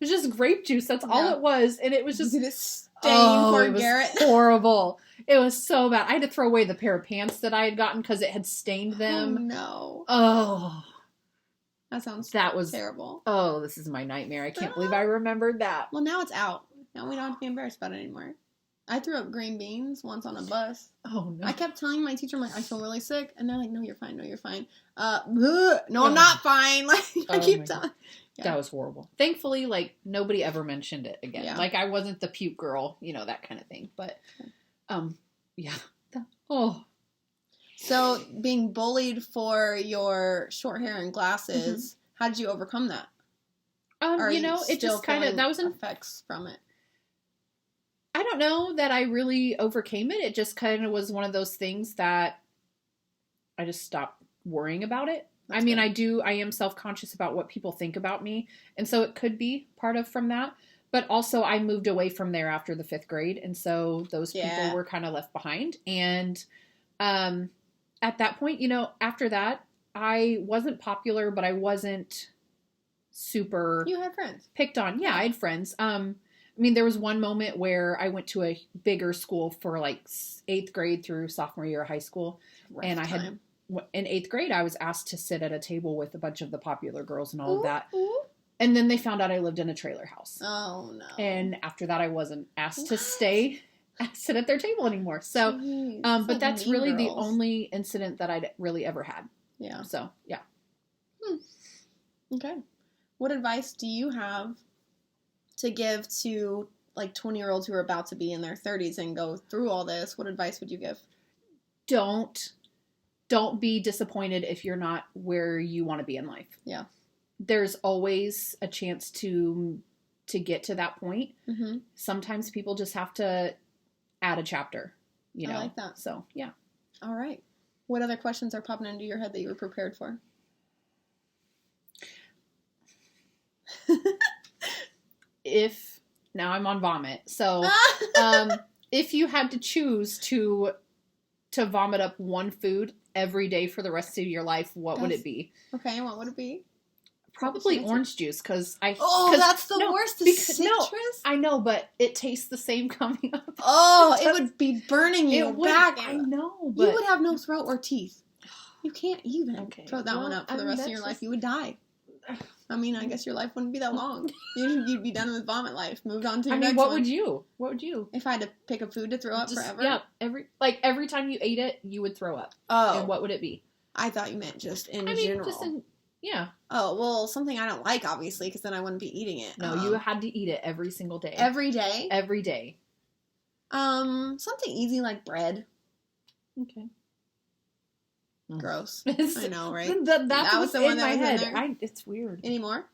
Speaker 2: just grape juice. That's all it was. And it was just
Speaker 1: stain for Garrett.
Speaker 2: Horrible. It was so bad. I had to throw away the pair of pants that I had gotten because it had stained them.
Speaker 1: Oh, no.
Speaker 2: Oh.
Speaker 1: That was terrible.
Speaker 2: Oh, this is my nightmare. I can't believe I remembered that.
Speaker 1: Well, now it's out. Now we don't have to be embarrassed about it anymore. I threw up green beans once on a bus.
Speaker 2: Oh, no.
Speaker 1: I kept telling my teacher, I'm like, I feel really sick. And they're like, no, you're fine. No, you're fine. No, I'm not fine. Like, I keep telling. Yeah.
Speaker 2: That was horrible. Thankfully, nobody ever mentioned it again.
Speaker 1: Yeah.
Speaker 2: I wasn't the puke girl, that kind of thing. But, yeah. Oh.
Speaker 1: So, being bullied for your short hair and glasses, how did you overcome that?
Speaker 2: It just kind of, that was
Speaker 1: effects from it.
Speaker 2: I don't know that I really overcame it. It just kind of was one of those things that I just stopped worrying about it. That's good. I am self-conscious about what people think about me. And so it could be part of from that. But also I moved away from there after the 5th grade. And so those people were kind of left behind. And at that point, after that, I wasn't popular, but I wasn't super...
Speaker 1: You had friends.
Speaker 2: Picked on. Yeah, I had friends. There was one moment where I went to a bigger school for 8th grade through sophomore year of high school. And I had... In 8th grade, I was asked to sit at a table with a bunch of the popular girls and all of that. Ooh. And then they found out I lived in a trailer house.
Speaker 1: Oh, no.
Speaker 2: And after that, I wasn't asked to sit at their table anymore. So,
Speaker 1: Jeez,
Speaker 2: but that's really the only incident that I'd really ever had.
Speaker 1: Yeah.
Speaker 2: So, yeah.
Speaker 1: Okay. What advice do you have to give to 20-year-olds who are about to be in their 30s and go through all this? What advice would you give?
Speaker 2: Don't be disappointed if you're not where you want to be in life.
Speaker 1: Yeah.
Speaker 2: There's always a chance to get to that point.
Speaker 1: Mm-hmm.
Speaker 2: Sometimes people just have to add a chapter, I
Speaker 1: like that.
Speaker 2: So, yeah.
Speaker 1: All right. What other questions are popping into your head that you were prepared for?
Speaker 2: Now I'm on vomit. So, if you had to choose to vomit up one food every day for the rest of your life, what would it be?
Speaker 1: Okay, what would it be?
Speaker 2: Probably orange juice, because
Speaker 1: that's the worst. The citrus?
Speaker 2: No, I know, but it tastes the same coming up.
Speaker 1: Oh, it would be burning you back.
Speaker 2: I know, but...
Speaker 1: You would have no throat or teeth. You can't even throw that one up for the rest of your life. You would die. I guess your life wouldn't be that long. You'd be done with vomit life. Moved on to your next one.
Speaker 2: What would you?
Speaker 1: If I had to pick a food to throw up forever?
Speaker 2: Yeah, every time you ate it, you would throw up.
Speaker 1: Oh.
Speaker 2: And what would it be?
Speaker 1: I thought you meant just in general.
Speaker 2: Yeah.
Speaker 1: Oh, well, something I don't like, obviously, because then I wouldn't be eating it.
Speaker 2: No, you had to eat it every single day.
Speaker 1: Every day?
Speaker 2: Every day.
Speaker 1: Something easy like bread.
Speaker 2: Okay.
Speaker 1: Gross. I know, right?
Speaker 2: That was the one that was in there. It's weird.
Speaker 1: Any more?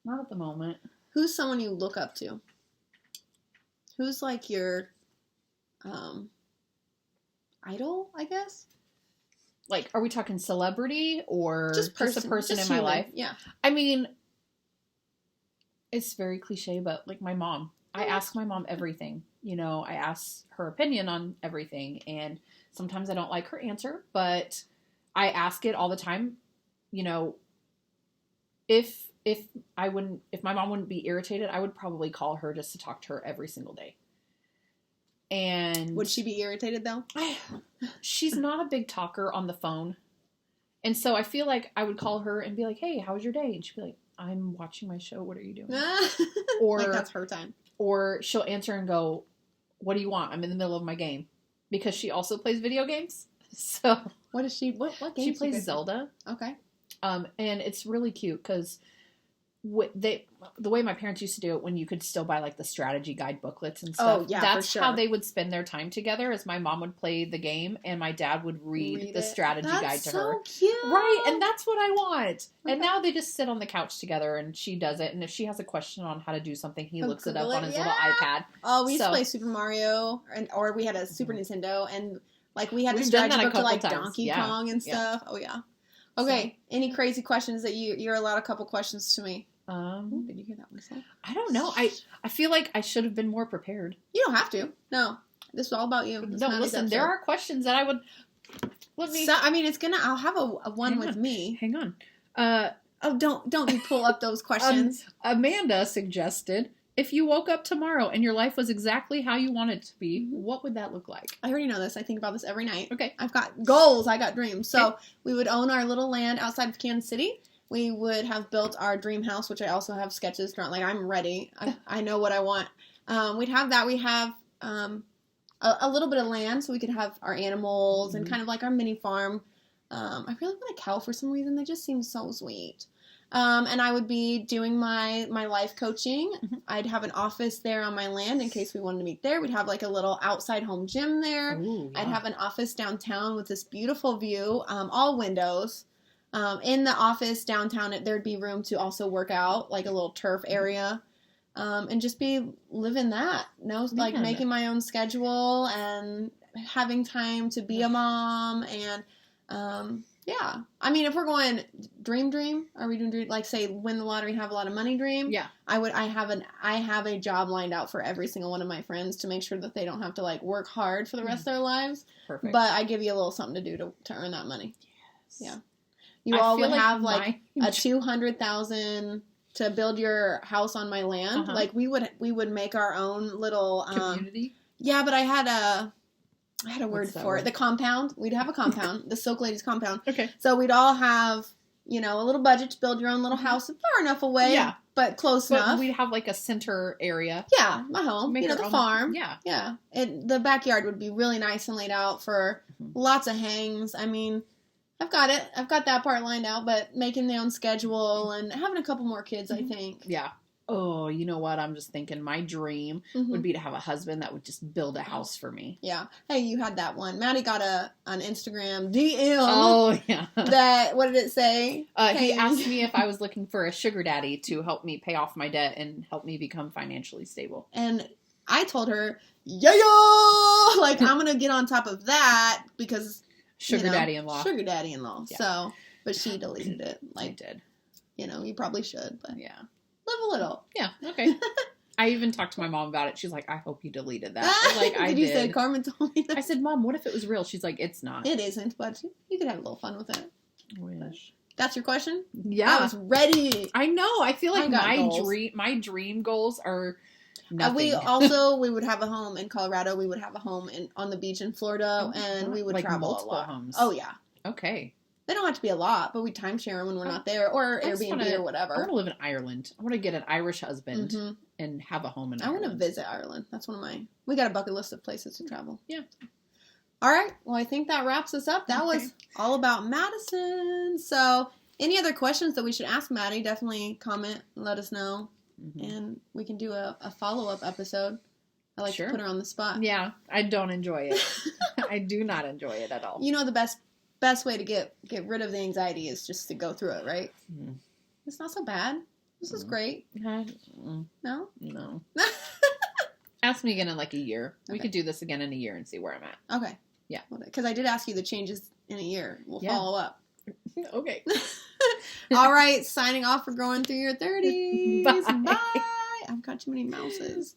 Speaker 2: Not at the moment.
Speaker 1: Who's someone you look up to? Who's your idol, I guess?
Speaker 2: Are we talking celebrity or just a person in my life?
Speaker 1: Yeah.
Speaker 2: It's very cliche, but my mom. I ask my mom everything. I ask her opinion on everything, and sometimes I don't like her answer, but I ask it all the time, you know, if my mom wouldn't be irritated, I would probably call her just to talk to her every single day. And
Speaker 1: would she be irritated though?
Speaker 2: She's not a big talker on the phone. And so I feel like I would call her and be like, hey, how was your day? And she'd be like, I'm watching my show. What are you doing? Or
Speaker 1: like that's her time.
Speaker 2: Or she'll answer and go, what do you want? I'm in the middle of my game. Because she also plays video games. So
Speaker 1: what is she? What game?
Speaker 2: She plays Zelda.
Speaker 1: Okay.
Speaker 2: And it's really cute because the way my parents used to do it, when you could still buy like the strategy guide booklets and stuff.
Speaker 1: Oh, yeah,
Speaker 2: that's
Speaker 1: for sure.
Speaker 2: how they would spend their time together. Is my mom would play the game and my dad would read the strategy guide to her.
Speaker 1: That's so cute.
Speaker 2: Right, and that's what I want.
Speaker 1: Okay.
Speaker 2: And now they just sit on the couch together and she does it. And if she has a question on how to do something, he looks it up on his little iPad.
Speaker 1: Oh, we used to play Super Mario, or we had a Super Nintendo, and like we had the
Speaker 2: We've done
Speaker 1: strategy
Speaker 2: that a
Speaker 1: book to like
Speaker 2: couple times.
Speaker 1: Donkey Kong and stuff. Oh yeah. Okay.
Speaker 2: So,
Speaker 1: any crazy questions that you're allowed a couple questions to me? Did you hear that whistle?
Speaker 2: I don't know. I feel like I should have been more prepared.
Speaker 1: You don't have to. No. This is all about you.
Speaker 2: No, listen, there are questions that I would...
Speaker 1: I mean, I'll have a one with me.
Speaker 2: Hang on.
Speaker 1: Don't you pull up those questions.
Speaker 2: Amanda suggested, if you woke up tomorrow and your life was exactly how you want it to be, what would that look like?
Speaker 1: I already know this. I think about this every night.
Speaker 2: Okay.
Speaker 1: I've got goals. I got dreams. So we would own our little land outside of Kansas City. We would have built our dream house, which I also have sketches drawn. Like, I'm ready. I know what I want. We'd have that. We have a little bit of land so we could have our animals and kind of like our mini farm. I really want a cow for some reason. They just seem so sweet. And I would be doing my life coaching. I'd have an office there on my land in case we wanted to meet there. We'd have like a little outside home gym there.
Speaker 2: Ooh, yeah.
Speaker 1: I'd have an office downtown with this beautiful view, all windows. In the office downtown, there'd be room to also work out, like a little turf area, and just be living that, like making my own schedule and having time to be a mom. And, yeah, I mean, if we're going dream, are we doing dream? Like say win the lottery, have a lot of money dream. Yeah. I have a job lined out for every single one of my friends to make sure that they don't have to like work hard for the rest of their lives. Perfect. But I give you a little something to do to earn that money. Yes. Yeah. You all would have like a $200,000 to build your house on my land. Like we would make our own little
Speaker 2: community.
Speaker 1: Yeah, but I had a word for it. The compound. We'd have a compound, the Silk Ladies compound. Okay. So we'd all have, a little budget to build your own little house far enough away. Yeah. But close enough.
Speaker 2: We'd have like a center area.
Speaker 1: Yeah, my home. The farm. Yeah. Yeah. The backyard would be really nice and laid out for lots of hangs. I mean, I've got it. I've got that part lined out, but making the own schedule and having a couple more kids, I think.
Speaker 2: Yeah. Oh, you know what? I'm just thinking my dream would be to have a husband that would just build a house for me.
Speaker 1: Yeah. Hey, you had that one. Maddie got an Instagram DM.
Speaker 2: Oh, yeah.
Speaker 1: What did it say?
Speaker 2: He asked me if I was looking for a sugar daddy to help me pay off my debt and help me become financially stable.
Speaker 1: And I told her, yeah, like I'm going to get on top of that because...
Speaker 2: Sugar daddy-in-law.
Speaker 1: Yeah. So, but she deleted it. Like, did. You probably should, but yeah. Live a little.
Speaker 2: Yeah, okay. I even talked to my mom about it. She's like, I hope you deleted that. Like, I did.
Speaker 1: You say Carmen told me that?
Speaker 2: I said, Mom, what if it was real? She's like, it's not.
Speaker 1: It isn't, but you could have a little fun with it.
Speaker 2: I wish.
Speaker 1: That's your question?
Speaker 2: Yeah.
Speaker 1: I was ready.
Speaker 2: I know. I feel like my dream goals are... Nothing.
Speaker 1: We would have a home in Colorado. We would have a home on the beach in Florida, and we would
Speaker 2: like
Speaker 1: travel
Speaker 2: multiple
Speaker 1: a lot.
Speaker 2: Homes.
Speaker 1: Oh yeah.
Speaker 2: Okay.
Speaker 1: They don't have to be a lot, but we timeshare them when we're not there, or Airbnb or whatever.
Speaker 2: I want to live in Ireland. I want to get an Irish husband and have a home in Ireland.
Speaker 1: I want to visit Ireland. That's one of my... We got a bucket list of places to travel.
Speaker 2: Yeah.
Speaker 1: All right. Well, I think that wraps us up. That was all about Madison. So, any other questions that we should ask Maddie, definitely comment and let us know. And we can do a follow-up episode. I like to put her on the spot.
Speaker 2: Yeah, I don't enjoy it. I do not enjoy it at all.
Speaker 1: The best way to get rid of the anxiety is just to go through it, right? It's not so bad. This is great. No?
Speaker 2: No. Ask me again in like a year. Okay. We could do this again in a year and see where I'm at.
Speaker 1: Okay. Yeah. Because I did ask you the changes in a year. We'll follow up.
Speaker 2: Okay.
Speaker 1: All right. Signing off for Growing Through Your 30s. Bye. I've got too many mouses.